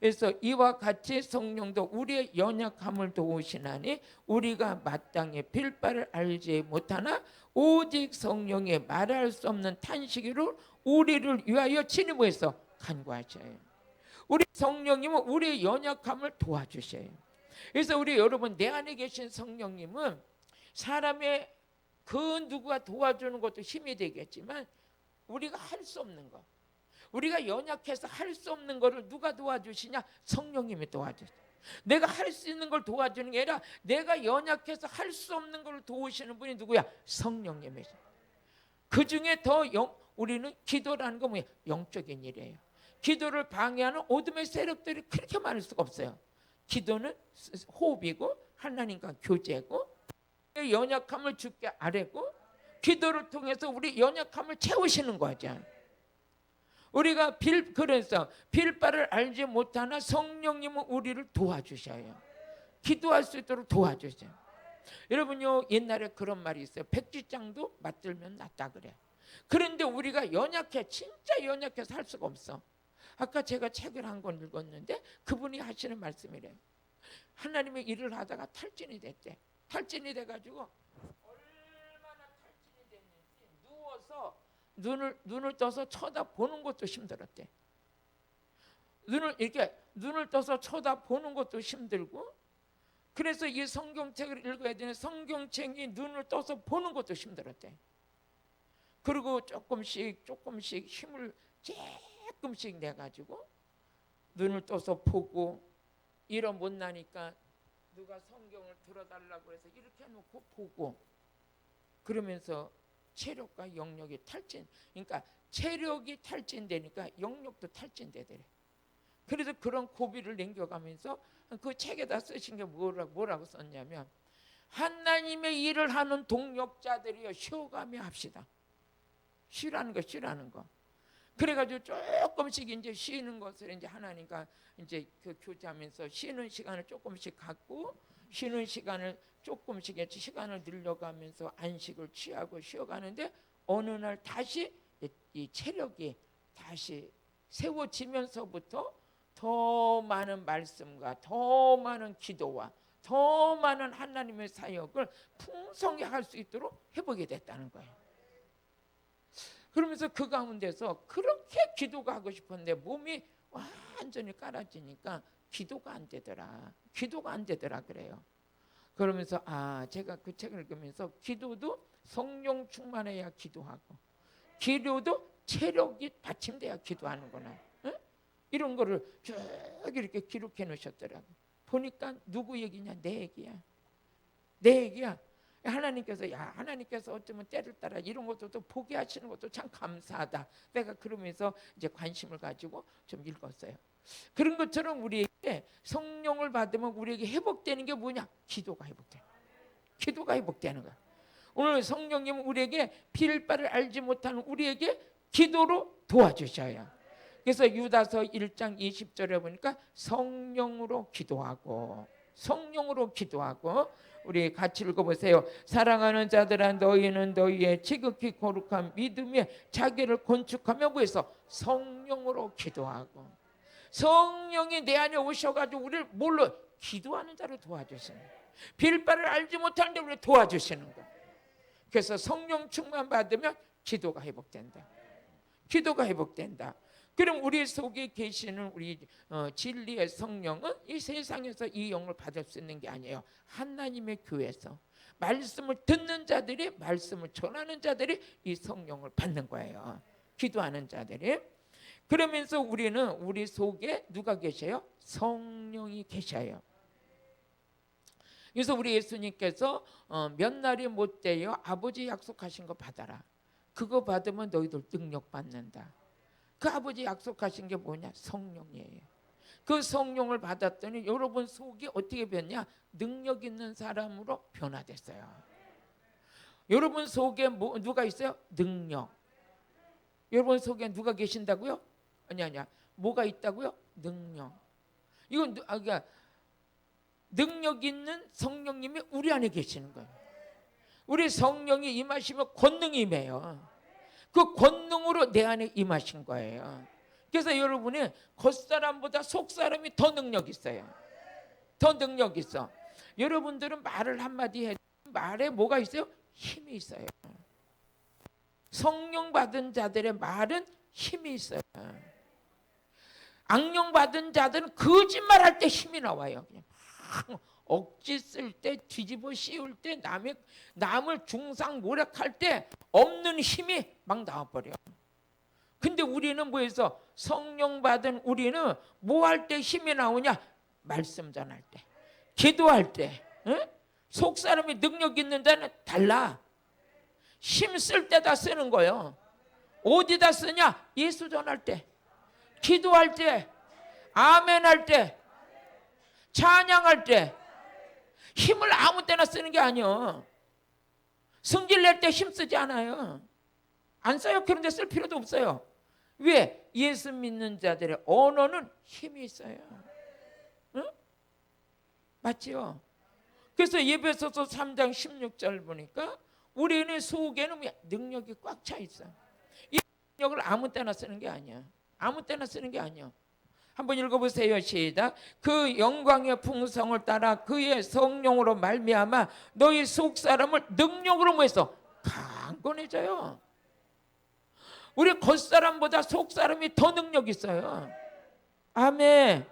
그래서 이와 같이 성령도 우리의 연약함을 도우시나니 우리가 마땅히 빌 바를 알지 못하나 오직 성령의 말할 수 없는 탄식으로 우리를 위하여 친히 뭐해서 간구하셔요. 우리 성령님은 우리의 연약함을 도와주셔요. 그래서 우리 여러분, 내 안에 계신 성령님은 사람의 그 누가 도와주는 것도 힘이 되겠지만 우리가 할 수 없는 것, 우리가 연약해서 할 수 없는 것을 누가 도와주시냐? 성령님이 도와주셔요. 내가 할 수 있는 걸 도와주는 게 아니라 내가 연약해서 할 수 없는 걸 도우시는 분이 누구야? 성령님이죠. 그 중에 더 우리는 기도라는 건 뭐예요? 영적인 일이에요. 기도를 방해하는 어둠의 세력들이 그렇게 많을 수가 없어요. 기도는 호흡이고 하나님과 교제고 연약함을 주께 아뢰고 기도를 통해서 우리 연약함을 채우시는 거죠. 우리가 그래서 빌 바를 알지 못하나 성령님은 우리를 도와주셔요. 기도할 수 있도록 도와주셔요. 여러분요, 옛날에 그런 말이 있어요. 백지장도 맞들면 낫다 그래. 그런데 우리가 연약해, 진짜 연약해서 할 수가 없어. 아까 제가 책을 한 권 읽었는데 그분이 하시는 말씀이래요. 하나님의 일을 하다가 탈진이 됐대. 탈진이 돼가지고 얼마나 탈진이 됐는지 누워서 눈을 떠서 쳐다보는 것도 힘들었대. 눈을 떠서 쳐다보는 것도 힘들고, 그래서 이 성경책을 읽어야 되는 성경책이 눈을 떠서 보는 것도 힘들었대. 그리고 조금씩 힘을 조금씩 내가지고 눈을 떠서 보고 일어 못 나니까 누가 성경을 들어달라고 해서 이렇게 놓고 보고, 그러면서 체력과 영역이 탈진, 그러니까 체력이 탈진되니까 영역도 탈진되더래. 그래서 그런 고비를 넘겨가면서 그 책에다 쓰신 게 뭐라고 썼냐면, 하나님의 일을 하는 동력자들이여 쉬어가며 합시다. 쉬라는 거. 그래가지고 조금씩 이제 쉬는 것을 이제 하나님과 이제 그 교제하면서 쉬는 시간을 조금씩 갖고, 쉬는 시간을 조금씩 시간을 늘려가면서 안식을 취하고 쉬어가는데 어느 날 다시 이 체력이 다시 세워지면서부터 더 많은 말씀과 더 많은 기도와 더 많은 하나님의 사역을 풍성히 할 수 있도록 해보게 됐다는 거예요. 그러면서 그 가운데서 그렇게 기도가 하고 싶었는데 몸이 완전히 깔아지니까 기도가 안 되더라 그래요. 그러면서 제가 그 책을 읽으면서 기도도 성령 충만해야 기도하고 기도도 체력이 받침돼야 기도하는구나, 응? 이런 거를 쭉 이렇게 기록해 놓으셨더라고요. 보니까 누구 얘기냐? 내 얘기야. 하나님께서 어쩌면 때를 따라 이런 것도 또 보게 하시는 것도 참 감사하다. 내가 그러면서 이제 관심을 가지고 좀 읽었어요. 그런 것처럼 우리에게 성령을 받으면 우리에게 회복되는 게 뭐냐? 기도가 회복되는 거야. 오늘 성령님은 우리에게 빌 바를 알지 못하는 우리에게 기도로 도와주셔요. 그래서 유다서 1장 20절에 보니까 성령으로 기도하고 성령으로 기도하고. 우리 같이 읽어보세요. 사랑하는 자들아 너희는 너희의 지극히 거룩한 믿음에 자기를 건축하며 뭐해서 성령으로 기도하고. 성령이 내 안에 오셔가지고 우리를 뭘로? 기도하는 자를 도와주시는 거예요. 빌 바를 알지 못하는데 우리를 도와주시는 거예요. 그래서 성령 충만 받으면 기도가 회복된다. 기도가 회복된다. 그럼 우리 속에 계시는 우리 진리의 성령은 이 세상에서 이 영을 받을 수 있는 게 아니에요. 하나님의 교회에서 말씀을 듣는 자들이, 말씀을 전하는 자들이 이 성령을 받는 거예요. 기도하는 자들이. 그러면서 우리는 우리 속에 누가 계셔요? 성령이 계셔요. 그래서 우리 예수님께서 몇 날이 못 돼요. 아버지 약속하신 거 받아라. 그거 받으면 너희들 능력 받는다. 그 아버지 약속하신 게 뭐냐? 성령이에요. 그 성령을 받았더니 여러분 속이 어떻게 변냐? 능력 있는 사람으로 변화됐어요. 여러분 속에 누가 있어요? 능력. 여러분 속에 누가 계신다고요? 아니야. 뭐가 있다고요? 능력. 이건 그러니까 능력 있는 성령님이 우리 안에 계시는 거예요. 우리 성령이 임하시면 권능이 임해요. 그 권능으로 내 안에 임하신 거예요. 그래서 여러분이 겉사람보다 속사람이 더 능력 있어요. 더 능력 있어. 여러분들은 말을 한마디 해도 말에 뭐가 있어요? 힘이 있어요. 성령 받은 자들의 말은 힘이 있어요. 악령 받은 자들은 거짓말할 때 힘이 나와요. 그냥 억지 쓸 때, 뒤집어 씌울 때, 남을 중상모략할 때 없는 힘이 막 나와버려. 근데 우리는 뭐해서 성령 받은 우리는 뭐 할 때 힘이 나오냐? 말씀 전할 때, 기도할 때. 응? 속 사람이 능력 있는 자는 달라. 힘 쓸 때다 쓰는 거예요. 어디다 쓰냐? 예수 전할 때, 기도할 때, 아멘 할 때, 찬양할 때. 힘을 아무 때나 쓰는 게 아니에요. 성질 낼 때 힘 쓰지 않아요. 안 써요. 그런데 쓸 필요도 없어요. 왜? 예수 믿는 자들의 언어는 힘이 있어요. 응? 맞죠? 그래서 에베소서 3장 16절 보니까 우리는 속에는 능력이 꽉 차 있어. 이 능력을 아무 때나 쓰는 게 아니야. 아무 때나 쓰는 게 아니야. 한번 읽어보세요. 시작. 그 영광의 풍성을 따라 그의 성령으로 말미암아 너희 속 사람을 능력으로 뭐했어? 강건해져요. 우리 겉사람보다 속 사람이 더 능력 있어요. 아멘.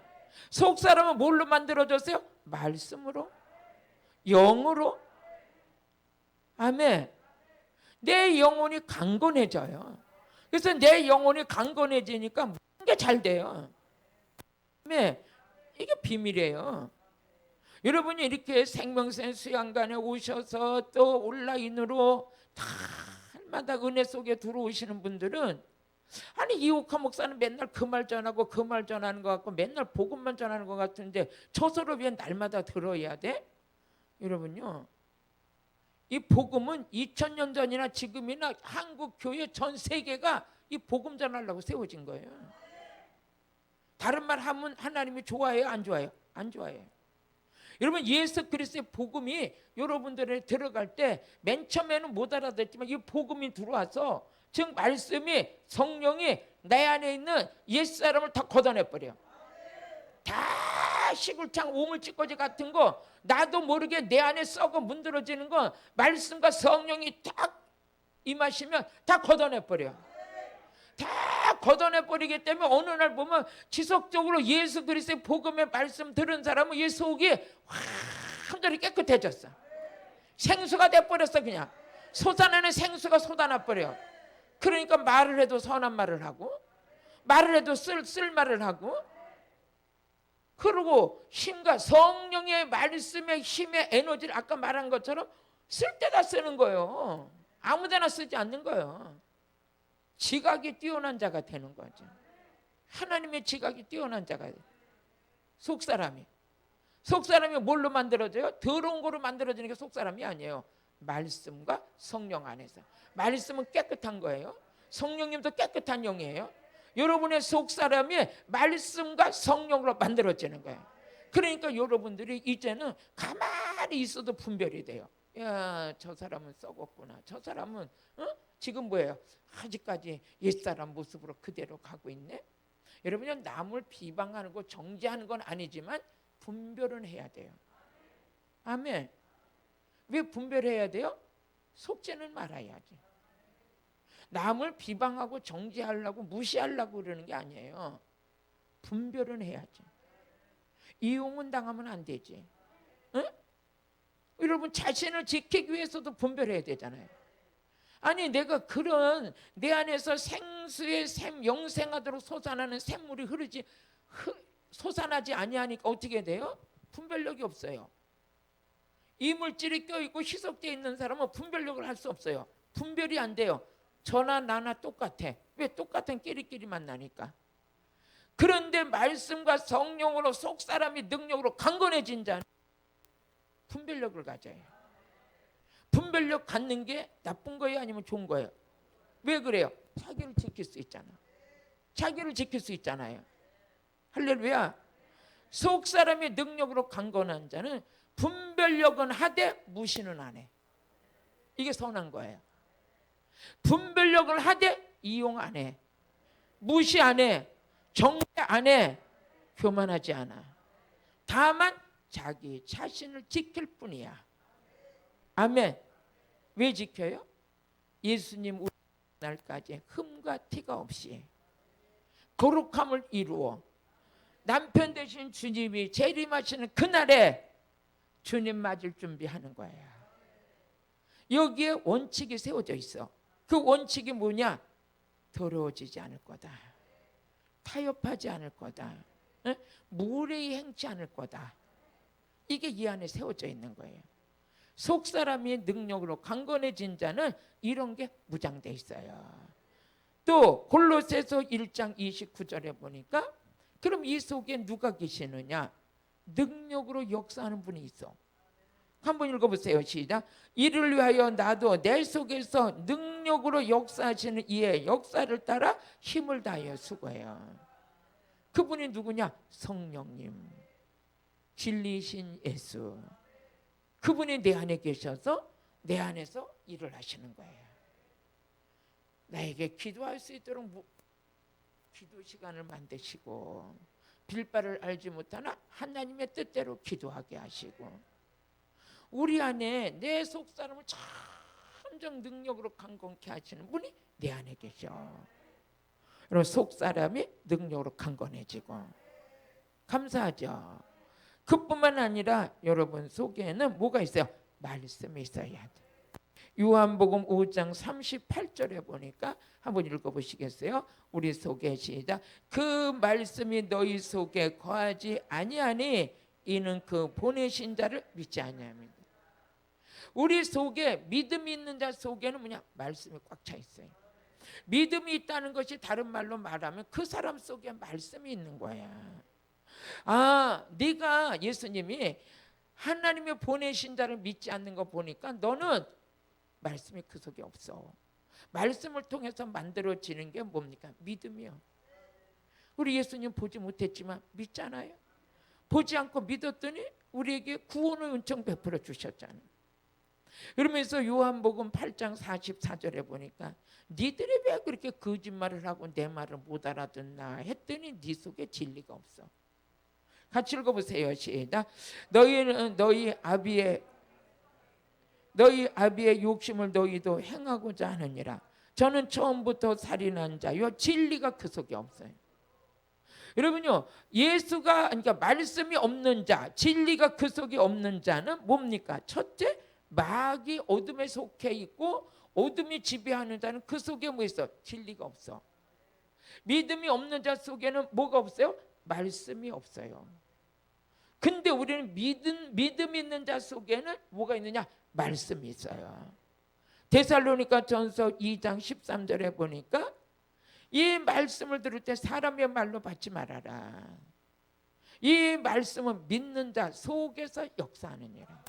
속 사람은 뭘로 만들어졌어요? 말씀으로, 영으로. 아멘. 내 영혼이 강건해져요. 그래서 내 영혼이 강건해지니까 모든 게 잘 돼요. 이게 비밀이에요. 여러분이 이렇게 생명샘 수양관에 오셔서 또 온라인으로 달마다 은혜 속에 들어오시는 분들은 아니 이옥화 목사는 맨날 그 말 전하고 그 말 전하는 것 같고 맨날 복음만 전하는 것 같은데 저서로 왜 날마다 들어야 돼? 여러분요, 이 복음은 2000년 전이나 지금이나 한국 교회 전 세계가 이 복음 전하려고 세워진 거예요. 다른 말 하면 하나님이 좋아해요? 안 좋아해요? 안 좋아해요. 여러분 예수 그리스도의 복음이 여러분들에 들어갈 때 맨 처음에는 못 알아듣지만 이 복음이 들어와서 즉 말씀이 성령이 내 안에 있는 옛사람을 다 걷어내버려. 다 시골창 우물찌꺼기 같은 거 나도 모르게 내 안에 썩어 문드러지는 건 말씀과 성령이 딱 임하시면 다 걷어내버려. 다 걷어내버리기 때문에 어느 날 보면 지속적으로 예수 그리스도의 복음의 말씀 들은 사람은 이 속이 완전히 깨끗해졌어. 생수가 돼버렸어. 그냥 솟아내는 생수가 쏟아나버려. 그러니까 말을 해도 선한 말을 하고 말을 해도 쓸 말을 하고 그리고 힘과 성령의 말씀의 힘의 에너지를 아까 말한 것처럼 쓸 때다 쓰는 거예요. 아무데나 쓰지 않는 거예요. 지각이 뛰어난 자가 되는 거죠. 하나님의 지각이 뛰어난 자가 돼요. 속사람이 뭘로 만들어져요? 더러운 거로 만들어지는 게 속사람이 아니에요. 말씀과 성령 안에서. 말씀은 깨끗한 거예요. 성령님도 깨끗한 영이에요. 여러분의 속사람이 말씀과 성령으로 만들어지는 거예요. 그러니까 여러분들이 이제는 가만히 있어도 분별이 돼요. 야, 저 사람은 썩었구나. 저 사람은 지금 뭐예요? 아직까지 옛사람 모습으로 그대로 가고 있네. 여러분은 남을 비방하는 거 정죄하는 건 아니지만 분별은 해야 돼요. 아멘. 왜 분별해야 돼요? 속죄는 말아야지. 남을 비방하고 정죄하려고 무시하려고 그러는 게 아니에요. 분별은 해야지. 이용은 당하면 안 되지. 응? 여러분 자신을 지키기 위해서도 분별해야 되잖아요. 아니 내가 그런 내 안에서 생수의 샘 영생하도록 솟아나는 샘물이 솟아나지 아니하니까 어떻게 돼요? 분별력이 없어요. 이물질이 껴있고 희석되어 있는 사람은 분별력을 할 수 없어요. 분별이 안 돼요. 저나 나나 똑같아. 왜? 똑같은 끼리끼리 만나니까. 그런데 말씀과 성령으로 속사람이 능력으로 강건해진 자는 분별력을 가져요. 분별력 갖는 게 나쁜 거예요? 아니면 좋은 거예요? 왜 그래요? 자기를 지킬 수 있잖아. 자기를 지킬 수 있잖아요. 할렐루야. 속사람의 능력으로 강건한 자는 분별력은 하되 무시는 안 해. 이게 선한 거예요. 분별력을 하되 이용 안 해. 무시 안 해. 정죄 안 해. 교만하지 않아. 다만 자기 자신을 지킬 뿐이야. 아멘. 왜 지켜요? 예수님 날까지 흠과 티가 없이 거룩함을 이루어 남편 되신 주님이 재림하시는 그날에 주님 맞을 준비하는 거예요. 여기에 원칙이 세워져 있어. 그 원칙이 뭐냐? 더러워지지 않을 거다. 타협하지 않을 거다. 무례히 행치 않을 거다. 이게 이 안에 세워져 있는 거예요. 속사람의 능력으로 강건해진 자는 이런 게 무장돼 있어요. 또 골로새서 1장 29절에 보니까 그럼 이 속에 누가 계시느냐? 능력으로 역사하는 분이 있어. 한번 읽어보세요. 시작. 이를 위하여 나도 내 속에서 능력으로 역사하시는 이의 역사를 따라 힘을 다하여 수고해요. 그분이 누구냐? 성령님, 진리신 예수. 그분이 내 안에 계셔서 내 안에서 일을 하시는 거예요. 나에게 기도할 수 있도록 기도 시간을 만드시고 빌바를 알지 못하나 하나님의 뜻대로 기도하게 하시고 우리 안에 내 속사람을 참정 능력으로 강건케 하시는 분이 내 안에 계셔. 그리고 속사람이 능력으로 강건해지고 감사하죠. 그뿐만 아니라 여러분 속에는 뭐가 있어요? 말씀이 있어야 돼. 요한복음 5장 38절에 보니까 한번 읽어보시겠어요? 우리 속에 시작. 그 말씀이 너희 속에 거하지 아니하니 이는 그 보내신 자를 믿지 아니함이다. 우리 속에 믿음이 있는 자 속에는 뭐냐? 말씀이 꽉 차 있어요. 믿음이 있다는 것이 다른 말로 말하면 그 사람 속에 말씀이 있는 거야. 아, 네가 예수님이 하나님의 보내신 자를 믿지 않는 거 보니까 너는 말씀이 그 속에 없어. 말씀을 통해서 만들어지는 게 뭡니까? 믿음이요. 우리 예수님 보지 못했지만 믿잖아요. 보지 않고 믿었더니 우리에게 구원의 은총 베풀어 주셨잖아요. 그러면서 요한복음 8장 44절에 보니까 니들이 왜 그렇게 거짓말을 하고 내 말을 못 알아듣나 했더니 네 속에 진리가 없어. 같이 읽어보세요. 시작. 너희는 너희 아비의 욕심을 너희도 행하고자 하느니라. 저는 처음부터 살인한 자요 진리가 그 속에 없어요. 여러분요, 예수가 그러니까 말씀이 없는 자, 진리가 그 속에 없는 자는 뭡니까? 첫째, 마귀 어둠에 속해 있고 어둠이 지배하는 자는 그 속에 뭐 있어? 진리가 없어. 믿음이 없는 자 속에는 뭐가 없어요? 말씀이 없어요. 근데 우리는 믿음 있는 자 속에는 뭐가 있느냐? 말씀이 있어요. 데살로니가 전서 2장 13절에 보니까 이 말씀을 들을 때 사람의 말로 받지 말아라. 이 말씀은 믿는 자 속에서 역사하느니라.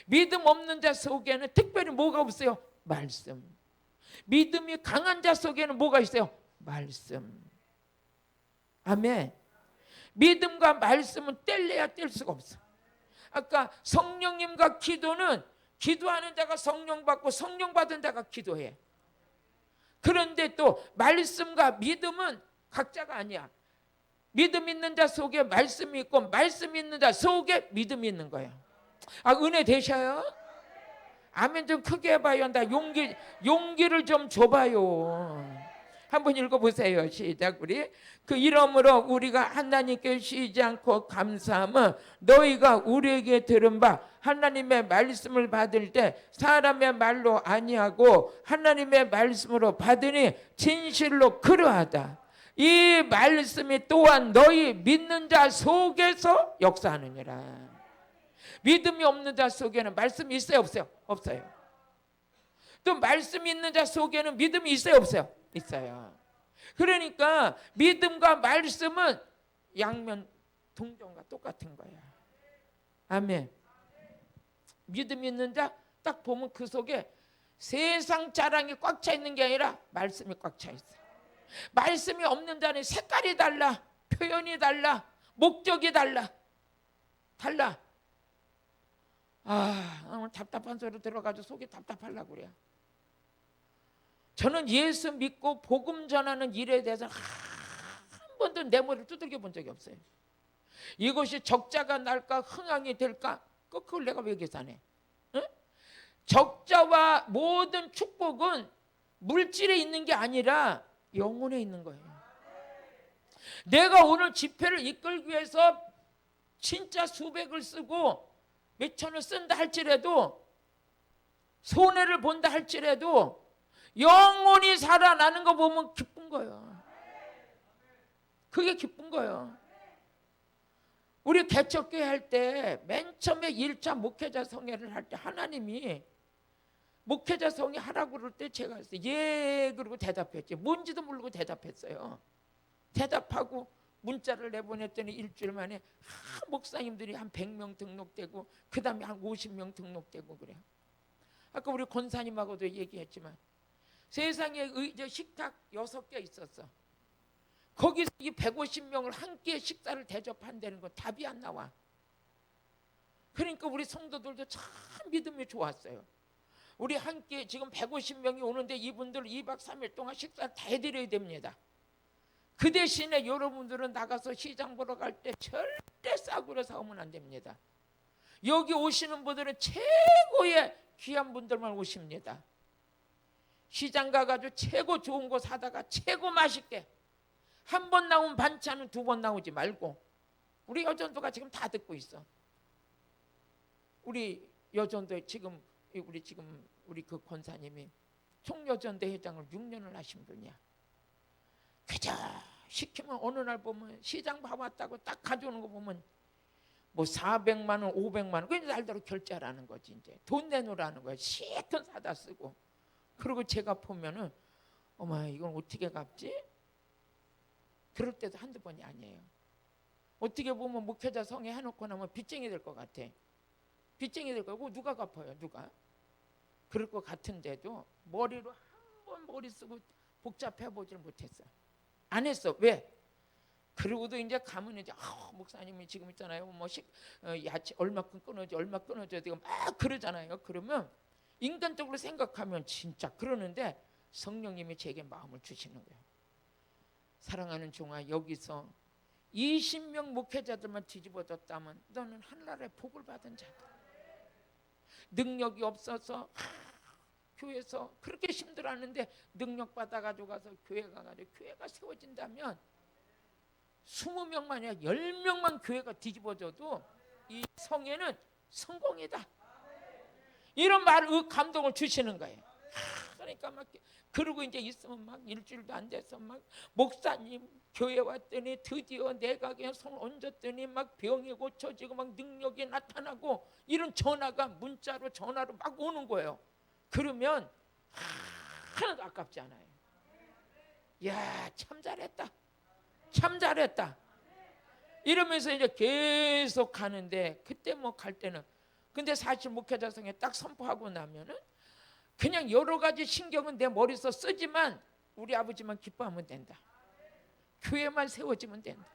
믿음 없는 자 속에는 특별히 뭐가 없어요? 말씀. 믿음이 강한 자 속에는 뭐가 있어요? 말씀. 아멘. 믿음과 말씀은 뗄래야 뗄 수가 없어. 아까 성령님과 기도는 기도하는 자가 성령 받고 성령 받은 자가 기도해. 그런데 또 말씀과 믿음은 각자가 아니야. 믿음 있는 자 속에 말씀이 있고 말씀 있는 자 속에 믿음이 있는 거예요. 아, 은혜 되셔요? 아멘 좀 크게 해봐요. 나 용기를 좀 줘봐요. 한번 읽어보세요. 시작. 우리 그 이러므로 우리가 하나님께 쉬지 않고 감사함은 너희가 우리에게 들은 바 하나님의 말씀을 받을 때 사람의 말로 아니하고 하나님의 말씀으로 받으니 진실로 그러하다. 이 말씀이 또한 너희 믿는 자 속에서 역사하느니라. 믿음이 없는 자 속에는 말씀이 있어요, 없어요? 없어요. 또 말씀이 있는 자 속에는 믿음이 있어요, 없어요? 있어요. 그러니까 믿음과 말씀은 양면 동전과 똑같은 거야. 아멘. 믿음이 있는 자 딱 보면 그 속에 세상 자랑이 꽉 차 있는 게 아니라 말씀이 꽉 차 있어요. 말씀이 없는 자는 색깔이 달라, 표현이 달라, 목적이 달라. 오늘 답답한 소리 들어가지고 속이 답답하려고 그래요. 저는 예수 믿고 복음 전하는 일에 대해서 한 번도 내 머리를 두들겨 본 적이 없어요. 이것이 적자가 날까 흥황이 될까? 그걸 내가 왜 계산해? 응? 적자와 모든 축복은 물질에 있는 게 아니라 영혼에 있는 거예요. 내가 오늘 집회를 이끌기 위해서 진짜 수백을 쓰고 몇천을 쓴다 할지라도 손해를 본다 할지라도 영혼이 살아나는 거 보면 기쁜 거예요. 그게 기쁜 거예요. 우리 개척교회 할 때 맨 처음에 1차 목회자 성회를 할 때 하나님이 목회자 성회 하라고 그럴 때 제가 예 그러고 대답했지. 뭔지도 모르고 대답했어요. 대답하고 문자를 내보냈더니 일주일 만에 목사님들이 한 100명 등록되고 그 다음에 한 50명 등록되고 그래요. 아까 우리 권사님하고도 얘기했지만 세상에 식탁 6개 있었어. 거기서 이 150명을 한 끼의 식사를 대접한다는 건 답이 안 나와. 그러니까 우리 성도들도 참 믿음이 좋았어요. 우리 한 끼 지금 150명이 오는데 이분들 2박 3일 동안 식사를 다 해드려야 됩니다. 그 대신에 여러분들은 나가서 시장 보러 갈 때 절대 싸구려 사오면 안 됩니다. 여기 오시는 분들은 최고의 귀한 분들만 오십니다. 시장 가가지고 최고 좋은 거 사다가 최고 맛있게 한 번 나온 반찬은 2번 나오지 말고. 우리 여전도가 지금 다 듣고 있어. 우리 여전도 지금 우리 그 권사님이 총여전대 회장을 6년을 하신 분이야. 그저 시키면 어느 날 보면 시장 봐왔다고 딱 가져오는 거 보면 뭐 400만 원, 500만 원 그냥 날대로 결제하라는 거지. 이제 돈 내놓으라는 거야. 시큰 사다 쓰고. 그리고 제가 보면은 어머 이건 어떻게 갚지? 그럴 때도 한두 번이 아니에요. 어떻게 보면 목회자 성에 해놓고 나면 빚쟁이 될 것 같아. 빚쟁이 될 거고 누가 갚아요? 누가? 그럴 것 같은데도 머리로 한 번 머리 쓰고 복잡해 보질 못했어. 안 했어. 왜? 그러고도 이제 가면 이제 목사님이 지금 있잖아요. 뭐 야채 얼마큼 끊어줘, 얼마 끊어줘. 지금 막 그러잖아요. 그러면 인간적으로 생각하면 진짜 그러는데 성령님이 제게 마음을 주시는 거예요. 사랑하는 종아, 여기서 20명 목회자들만 뒤집어졌다면 너는 하늘나라의 복을 받은 자다. 능력이 없어서 교회에서 그렇게 힘들어하는데 능력 받아가지고 가서 교회 가가지고 교회가 세워진다면 20명만 아니라 10명만 교회가 뒤집어져도 이 성회는 성공이다. 이런 말을 감동을 주시는 거예요. 그러니까 막 그러고 이제 있으면 막 일주일도 안 돼서 막 목사님 교회 왔더니 드디어 내가 그냥 손 얹었더니 막 병이 고쳐지고 막 능력이 나타나고 이런 전화가 문자로 전화로 막 오는 거예요. 그러면 하나도 아깝지 않아요. 야, 참 잘했다. 참 잘했다. 이러면서 이제 계속 가는데 그때 뭐 갈 때는 근데 사실 목회자성에 딱 선포하고 나면은 그냥 여러 가지 신경은 내 머리에서 쓰지만 우리 아버지만 기뻐하면 된다. 교회만 세워지면 된다.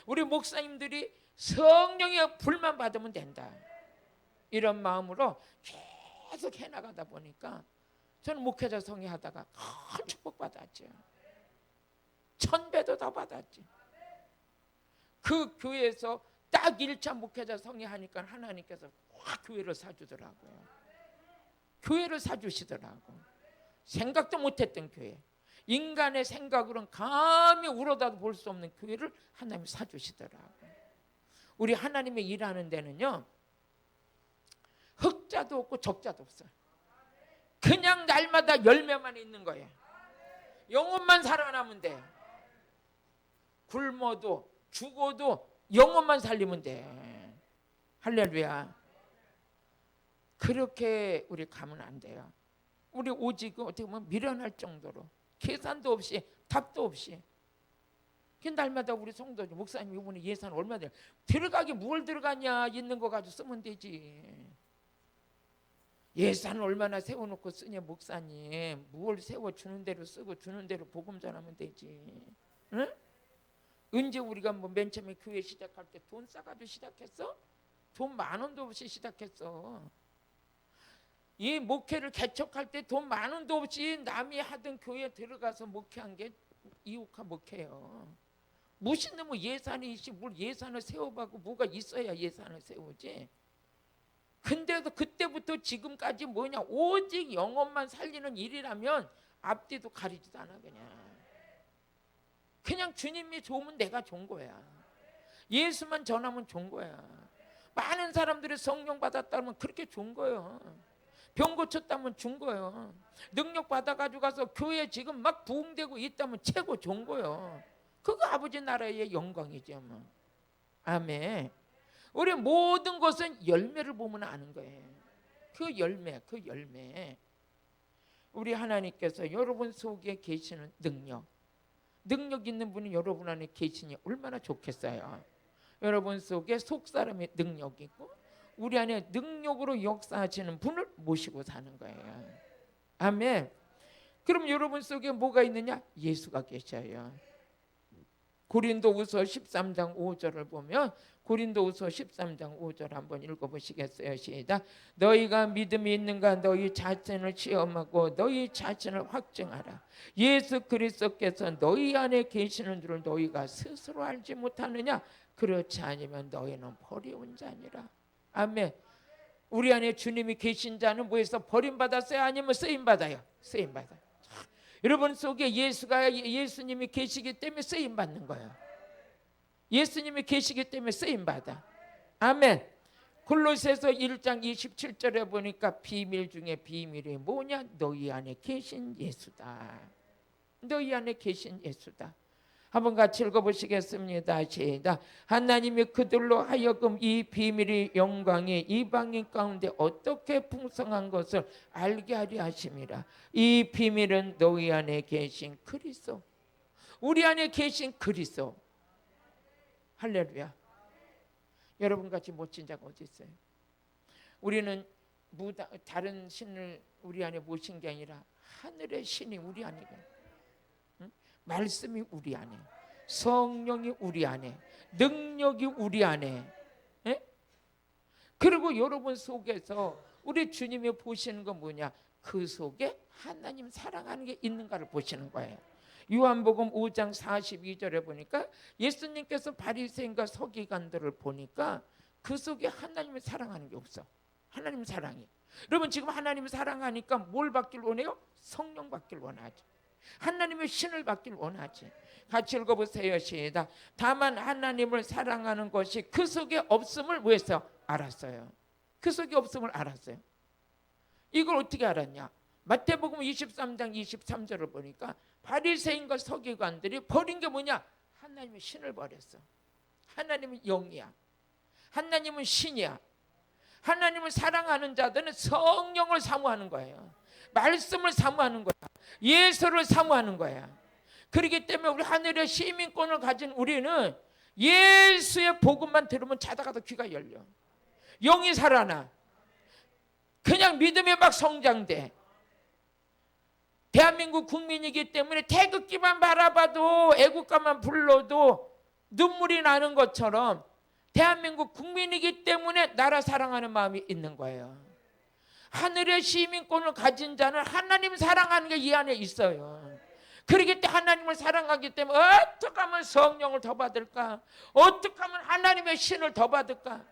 우리 목사님들이 성령의 불만 받으면 된다, 이런 마음으로 계속 해나가다 보니까 저는 목회자 성회하다가 큰 축복 받았죠. 1000배도 더 받았지. 그 교회에서 딱 1차 목회자 성회하니까 하나님께서 확 교회를 사주더라고요. 교회를 사주시더라고. 생각도 못했던 교회, 인간의 생각으로는 감히 울어다도 볼 수 없는 교회를 하나님이 사주시더라고. 우리 하나님이 일하는 데는요, 흑자도 없고 적자도 없어요. 그냥 날마다 열매만 있는 거예요. 영혼만 살아나면 돼. 굶어도 죽어도 영혼만 살리면 돼. 할렐루야. 그렇게 우리 가면 안 돼요. 우리 오직 어떻게 보면 미련할 정도로 계산도 없이 답도 없이, 날마다 우리 성도 목사님 이번에 예산 얼마 돼? 들어가게 뭘 들어가냐, 있는 거 가지고 쓰면 되지. 예산 얼마나 세워놓고 쓰냐 목사님. 뭘 세워주는 대로 쓰고 주는 대로 복음 전하면 되지. 응? 언제 우리가 뭐 맨 처음에 교회 시작할 때 돈 싸가지고 시작했어? 돈 10,000원도 없이 시작했어. 이 목회를 개척할 때 돈 10,000원도 없이 남이 하던 교회에 들어가서 목회한 게 이웃화 목회예요. 무슨 뭐 예산이 있지, 뭘 예산을 세워봐고 뭐가 있어야 예산을 세우지. 근데도 그때부터 지금까지 뭐냐, 오직 영혼만 살리는 일이라면 앞뒤도 가리지도 않아. 그냥 주님이 좋으면 내가 좋은 거야. 예수만 전하면 좋은 거야. 많은 사람들이 성령 받았다면 그렇게 좋은 거예요. 병 고쳤다면 좋은 거예요. 능력 받아가지고 가서 교회 지금 막 부흥되고 있다면 최고 좋은 거예요. 그거 아버지 나라의 영광이죠. 뭐. 아멘. 우리 모든 것은 열매를 보면 아는 거예요. 그 열매. 우리 하나님께서 여러분 속에 계시는 능력 있는 분이 여러분 안에 계시니 얼마나 좋겠어요. 여러분 속에 속사람의 능력이 있고 우리 안에 능력으로 역사하시는 분을 모시고 사는 거예요. 아멘. 그럼 여러분 속에 뭐가 있느냐? 예수가 계셔요. 고린도후서 13장 5절을 보면, 고린도후서 13장 5절 한번 읽어보시겠어요? 시작. 너희가 믿음이 있는가 너희 자신을 시험하고 너희 자신을 확증하라. 예수 그리스도께서 너희 안에 계시는 줄을 너희가 스스로 알지 못하느냐? 그렇지 않으면 너희는 버려온 자니라. 아멘. 우리 안에 주님이 계신 자는 뭐에서 버림받았어요? 아니면 쓰임받아요? 쓰임받아요. 여러분 속에 예수님이 계시기 때문에 쓰임받는 거예요. 예수님이 계시기 때문에 쓰임받아. 아멘. 골로새서 1장 27절에 보니까 비밀 중에 비밀이 뭐냐? 너희 안에 계신 예수다. 너희 안에 계신 예수다. 한번 같이 읽어보시겠습니다. 시작. 하나님이 그들로 하여금 이 비밀의 영광이 이방인 가운데 어떻게 풍성한 것을 알게 하려 하심이라. 이 비밀은 너희 안에 계신 그리스도. 우리 안에 계신 그리스도. 할렐루야. 여러분같이 멋진 자가 어디 있어요? 우리는 다른 신을 우리 안에 모신 게 아니라 하늘의 신이 우리 안에 계세요. 말씀이 우리 안에, 성령이 우리 안에, 능력이 우리 안에. 에? 그리고 여러분 속에서 우리 주님이 보시는 건 뭐냐? 그 속에 하나님 사랑하는 게 있는가를 보시는 거예요. 요한복음 5장 42절에 보니까 예수님께서 바리새인과 서기관들을 보니까 그 속에 하나님을 사랑하는 게 없어. 하나님 사랑이. 여러분 지금 하나님을 사랑하니까 뭘 받길 원해요? 성령 받길 원하지. 하나님의 신을 받길 원하지. 같이 읽어보세요. 시작. 다만 하나님을 사랑하는 것이 그 속에 없음을 뭐했어요? 알았어요. 그 속에 없음을 알았어요. 이걸 어떻게 알았냐? 마태복음 23장 23절을 보니까 바리새인과 서기관들이 버린 게 뭐냐? 하나님의 신을 버렸어. 하나님은 영이야. 하나님은 신이야. 하나님을 사랑하는 자들은 성령을 사모하는 거예요. 말씀을 사모하는 거야. 예수를 사모하는 거야. 그렇기 때문에 우리 하늘의 시민권을 가진 우리는 예수의 복음만 들으면 자다가도 귀가 열려. 영이 살아나. 그냥 믿음이 막 성장돼. 대한민국 국민이기 때문에 태극기만 바라봐도 애국가만 불러도 눈물이 나는 것처럼 대한민국 국민이기 때문에 나라 사랑하는 마음이 있는 거예요. 하늘의 시민권을 가진 자는 하나님 사랑하는 게 이 안에 있어요. 그렇기 때문에 하나님을 사랑하기 때문에 어떻게 하면 성령을 더 받을까? 어떻게 하면 하나님의 신을 더 받을까?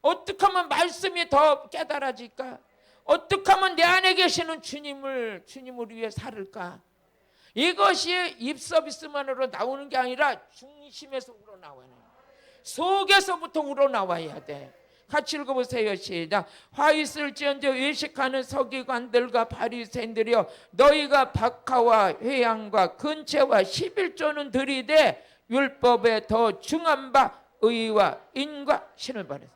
어떻게 하면 말씀이 더 깨달아질까? 어떻게 하면 내 안에 계시는 주님을 위해 살을까? 이것이 입서비스만으로 나오는 게 아니라 중심에서 우러나와요. 속에서부터 우러나와야 돼. 같이 읽어보세요. 시작. 화 있을지언정 외식하는 서기관들과 바리새인들이여, 너희가 박하와 회양과 근체와 11조는 들이되 율법에 더 중한 바 의와 인과 신을 버렸어.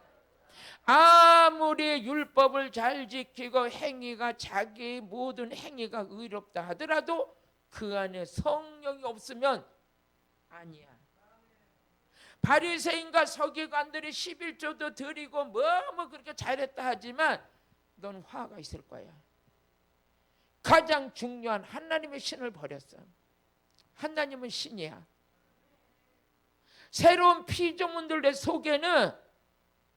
아무리 율법을 잘 지키고 행위가 자기 모든 행위가 의롭다 하더라도 그 안에 성령이 없으면 아니야. 바리새인과 서기관들이 11조도 드리고 뭐 그렇게 잘했다 하지만 넌 화가 있을 거야. 가장 중요한 하나님의 신을 버렸어. 하나님은 신이야. 새로운 피조물들의 속에는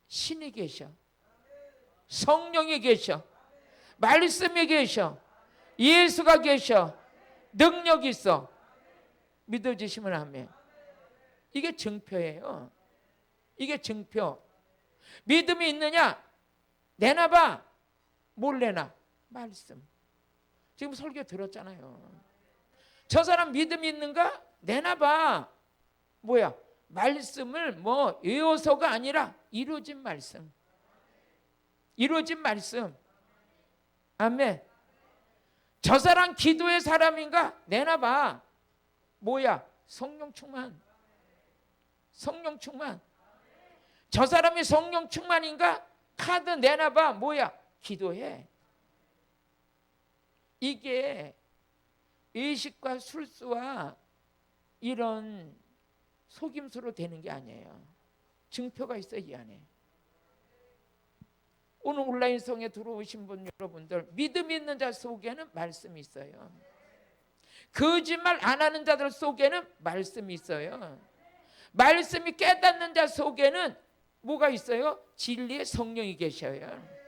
신이 계셔. 성령이 계셔. 말씀이 계셔. 예수가 계셔. 능력이 있어. 믿어지시면 아멘. 이게 증표예요. 이게 증표. 믿음이 있느냐? 내놔봐. 뭘 내놔? 말씀. 지금 설교 들었잖아요. 저 사람 믿음이 있는가? 내놔봐. 뭐야? 말씀을 뭐 외워서가 아니라 이루어진 말씀. 이루어진 말씀. 아멘. 저 사람 기도의 사람인가? 내놔봐. 뭐야? 성령 충만. 성령 충만. 저 사람이 성령 충만인가? 카드 내놔봐. 뭐야? 기도해. 이게 의식과 술수와 이런 속임수로 되는 게 아니에요. 증표가 있어요, 이 안에. 오늘 온라인성에 들어오신 분 여러분들, 믿음 있는 자 속에는 말씀이 있어요. 거짓말 안 하는 자들 속에는 말씀이 있어요. 말씀이 깨닫는 자 속에는 뭐가 있어요? 진리의 성령이 계셔요.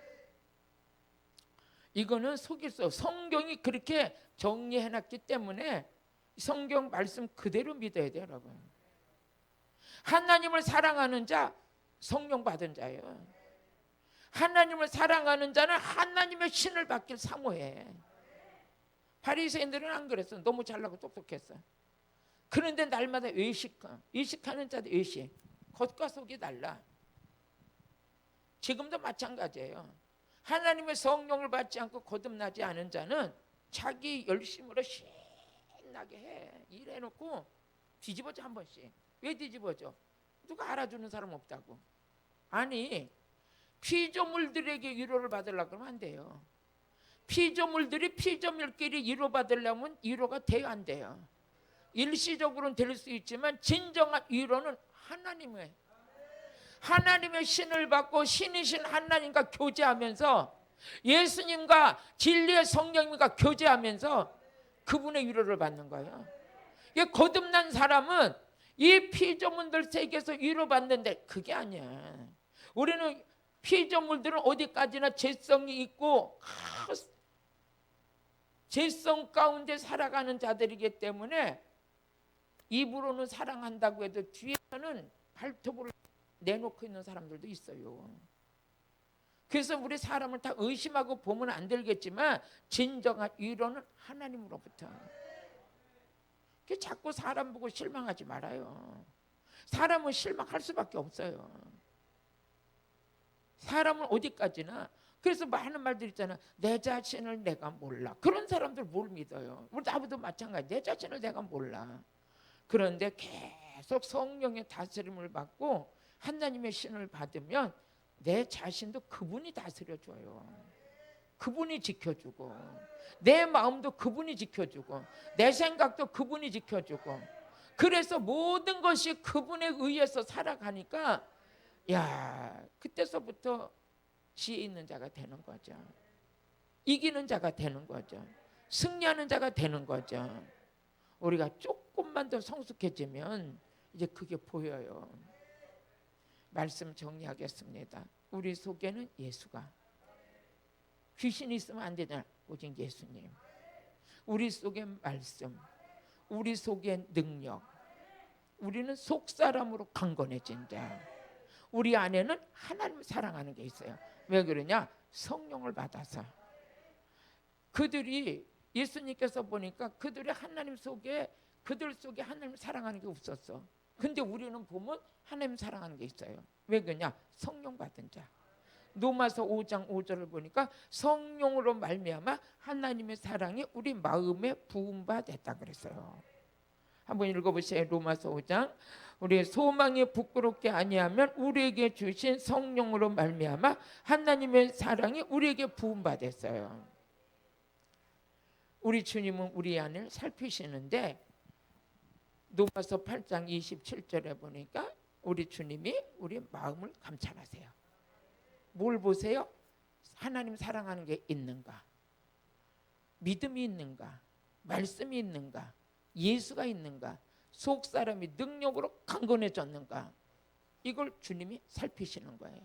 이거는 속일 수 없어요. 성경이 그렇게 정리해놨기 때문에 성경 말씀 그대로 믿어야 돼요, 여러분. 하나님을 사랑하는 자, 성령 받은 자예요. 하나님을 사랑하는 자는 하나님의 신을 받길 사모해. 바리새인들은 안 그랬어. 너무 잘나고 똑똑했어. 그런데 날마다 의식하는 자들 의식. 겉과 속이 달라. 지금도 마찬가지예요. 하나님의 성령을 받지 않고 거듭나지 않은 자는 자기 열심으로 신나게 해. 일해놓고 뒤집어져 한 번씩. 왜 뒤집어져? 누가 알아주는 사람 없다고. 아니, 피조물들에게 위로를 받으려고 하면 안 돼요. 피조물들이 피조물끼리 위로받으려면 위로가 돼야 안 돼요. 일시적으로는 될 수 있지만 진정한 위로는 하나님의 신을 받고 신이신 하나님과 교제하면서 예수님과 진리의 성령님과 교제하면서 그분의 위로를 받는 거예요. 거듭난 사람은 이 피조물들 세계에서 위로받는데 그게 아니야. 우리는 피조물들은 어디까지나 죄성이 있고 죄성 가운데 살아가는 자들이기 때문에 입으로는 사랑한다고 해도 뒤에는 발톱을 내놓고 있는 사람들도 있어요. 그래서 우리 사람을 다 의심하고 보면 안 되겠지만 진정한 위로는 하나님으로부터. 자꾸 사람 보고 실망하지 말아요. 사람은 실망할 수밖에 없어요. 사람은 어디까지나. 그래서 많은 말들 있잖아. 내 자신을 내가 몰라. 그런 사람들 뭘 믿어요? 우리 나보다 마찬가지. 내 자신을 내가 몰라. 그런데 계속 성령의 다스림을 받고 하나님의 신을 받으면 내 자신도 그분이 다스려줘요. 그분이 지켜주고 내 마음도 그분이 지켜주고 내 생각도 그분이 지켜주고 그래서 모든 것이 그분에 의해서 살아가니까 그때서부터 지혜 있는 자가 되는 거죠. 이기는 자가 되는 거죠. 승리하는 자가 되는 거죠. 우리가 조금만 더 성숙해지면 이제 그게 보여요. 말씀 정리하겠습니다. 우리 속에는 예수가, 귀신이 있으면 안 되잖아. 오직 예수님. 우리 속에 말씀, 우리 속에 능력. 우리는 속사람으로 강건해진 자. 우리 안에는 하나님을 사랑하는 게 있어요. 왜 그러냐? 성령을 받아서. 그들이 예수님께서 보니까 그들의 하나님 속에, 그들 속에 하나님을 사랑하는 게 없었어. 근데 우리는 보면 하나님 사랑하는 게 있어요. 왜 그러냐? 성령 받은 자. 로마서 5장 5절을 보니까 성령으로 말미암아 하나님의 사랑이 우리 마음에 부음받았다 그랬어요. 한번 읽어보세요. 로마서 5장. 우리의 소망이 부끄럽게 아니하면 우리에게 주신 성령으로 말미암아 하나님의 사랑이 우리에게 부음받았어요. 우리 주님은 우리 안을 살피시는데 로마서 8장 27절에 보니까 우리 주님이 우리 마음을 감찰하세요. 뭘 보세요? 하나님 사랑하는 게 있는가? 믿음이 있는가? 말씀이 있는가? 예수가 있는가? 속 사람이 능력으로 강건해졌는가? 이걸 주님이 살피시는 거예요.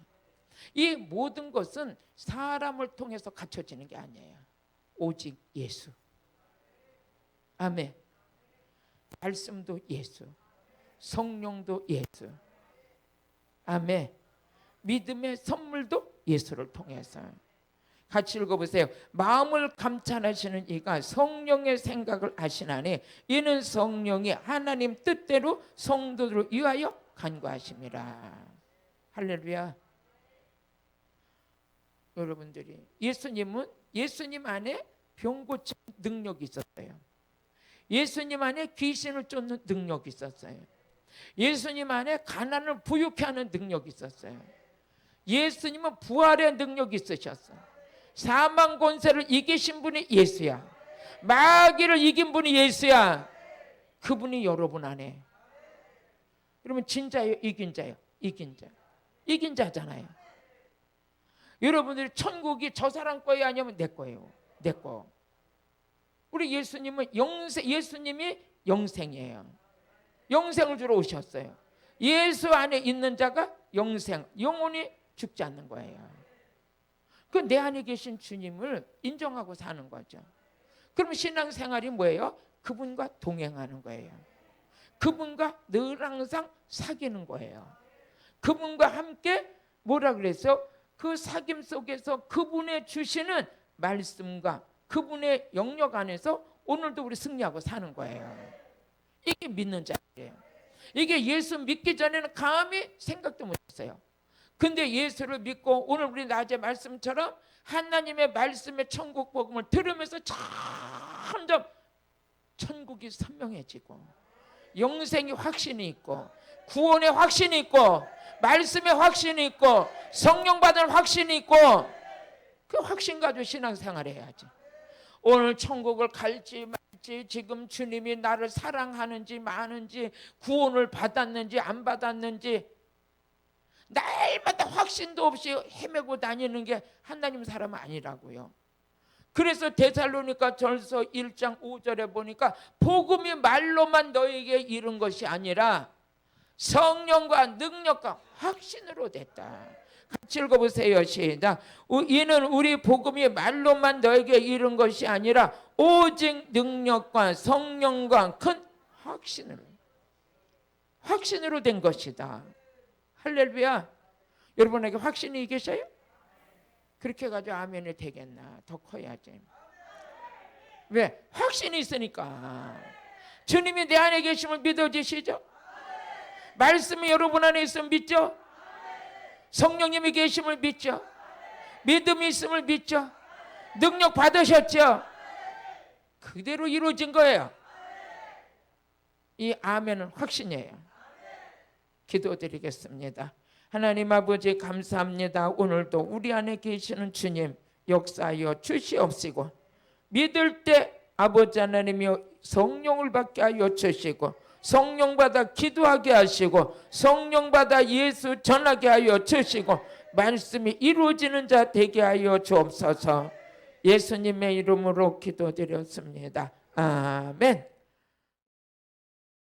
이 모든 것은 사람을 통해서 갖춰지는 게 아니에요. 오직 예수. 아멘. 말씀도 예수, 성령도 예수. 아멘. 믿음의 선물도 예수를 통해서. 같이 읽어보세요. 마음을 감찰하시는 이가 성령의 생각을 아시나니 이는 성령이 하나님 뜻대로 성도들을 위하여 간구하심이라. 할렐루야. 여러분들이 예수님은 예수님 안에 병 고치는 능력이 있었어요. 예수님 안에 귀신을 쫓는 능력이 있었어요. 예수님 안에 가난을 부유케 하는 능력이 있었어요. 예수님은 부활의 능력이 있으셨어요. 사망 권세를 이기신 분이 예수야. 마귀를 이긴 분이 예수야. 그분이 여러분 안에. 여러분 진짜예요? 이긴 자예요? 이긴 자. 이긴 자잖아요. 여러분들이 천국이 저 사람 거예요? 아니면 내 거예요? 내 거. 우리 예수님은 예수님이 영생이에요. 영생을 주러 오셨어요. 예수 안에 있는 자가 영생, 영원히 죽지 않는 거예요. 그 내 안에 계신 주님을 인정하고 사는 거죠. 그럼 신앙생활이 뭐예요? 그분과 동행하는 거예요. 그분과 늘 항상 사귀는 거예요. 그분과 함께 뭐라 그랬어? 그 사귐 속에서 그분의 주시는 말씀과 그분의 영역 안에서 오늘도 우리 승리하고 사는 거예요. 이게 믿는 자예요. 이게 예수 믿기 전에는 감히 생각도 못했어요. 근데 예수를 믿고 오늘 우리 낮에 말씀처럼 하나님의 말씀의 천국 복음을 들으면서 점점 천국이 선명해지고 영생의 확신이 있고 구원의 확신이 있고 말씀의 확신이 있고 성령 받은 확신이 있고 그 확신 가지고 신앙생활 해야지. 오늘 천국을 갈지 말지 지금 주님이 나를 사랑하는지 마는지 구원을 받았는지 안 받았는지 날마다 확신도 없이 헤매고 다니는 게 하나님 사람은 아니라고요. 그래서 데살로니가 전서 1장 5절에 보니까 복음이 말로만 너에게 이른 것이 아니라 성령과 능력과 확신으로 됐다. 같이 읽어보세요. 시작. 이는 우리 복음이 말로만 너에게 이른 것이 아니라 오직 능력과 성령과 큰 확신으로 된 것이다. 할렐루야. 여러분에게 확신이 계셔요? 그렇게 해가지고 아멘이 되겠나? 더 커야지. 왜? 확신이 있으니까. 주님이 내 안에 계심을 믿어지시죠? 말씀이 여러분 안에 있으면 믿죠? 성령님이 계심을 믿죠? 믿음이 있음을 믿죠? 능력 받으셨죠? 그대로 이루어진 거예요. 이 아멘은 확신이에요. 기도드리겠습니다. 하나님 아버지 감사합니다. 오늘도 우리 안에 계시는 주님 역사하여 주시옵시고 믿을 때 아버지 하나님이 성령을 받게 하여 주시고 성령 받아 기도하게 하시고 성령 받아 예수 전하게 하여 주시고 말씀이 이루어지는 자 되게 하여 주옵소서. 예수님의 이름으로 기도드렸습니다. 아멘.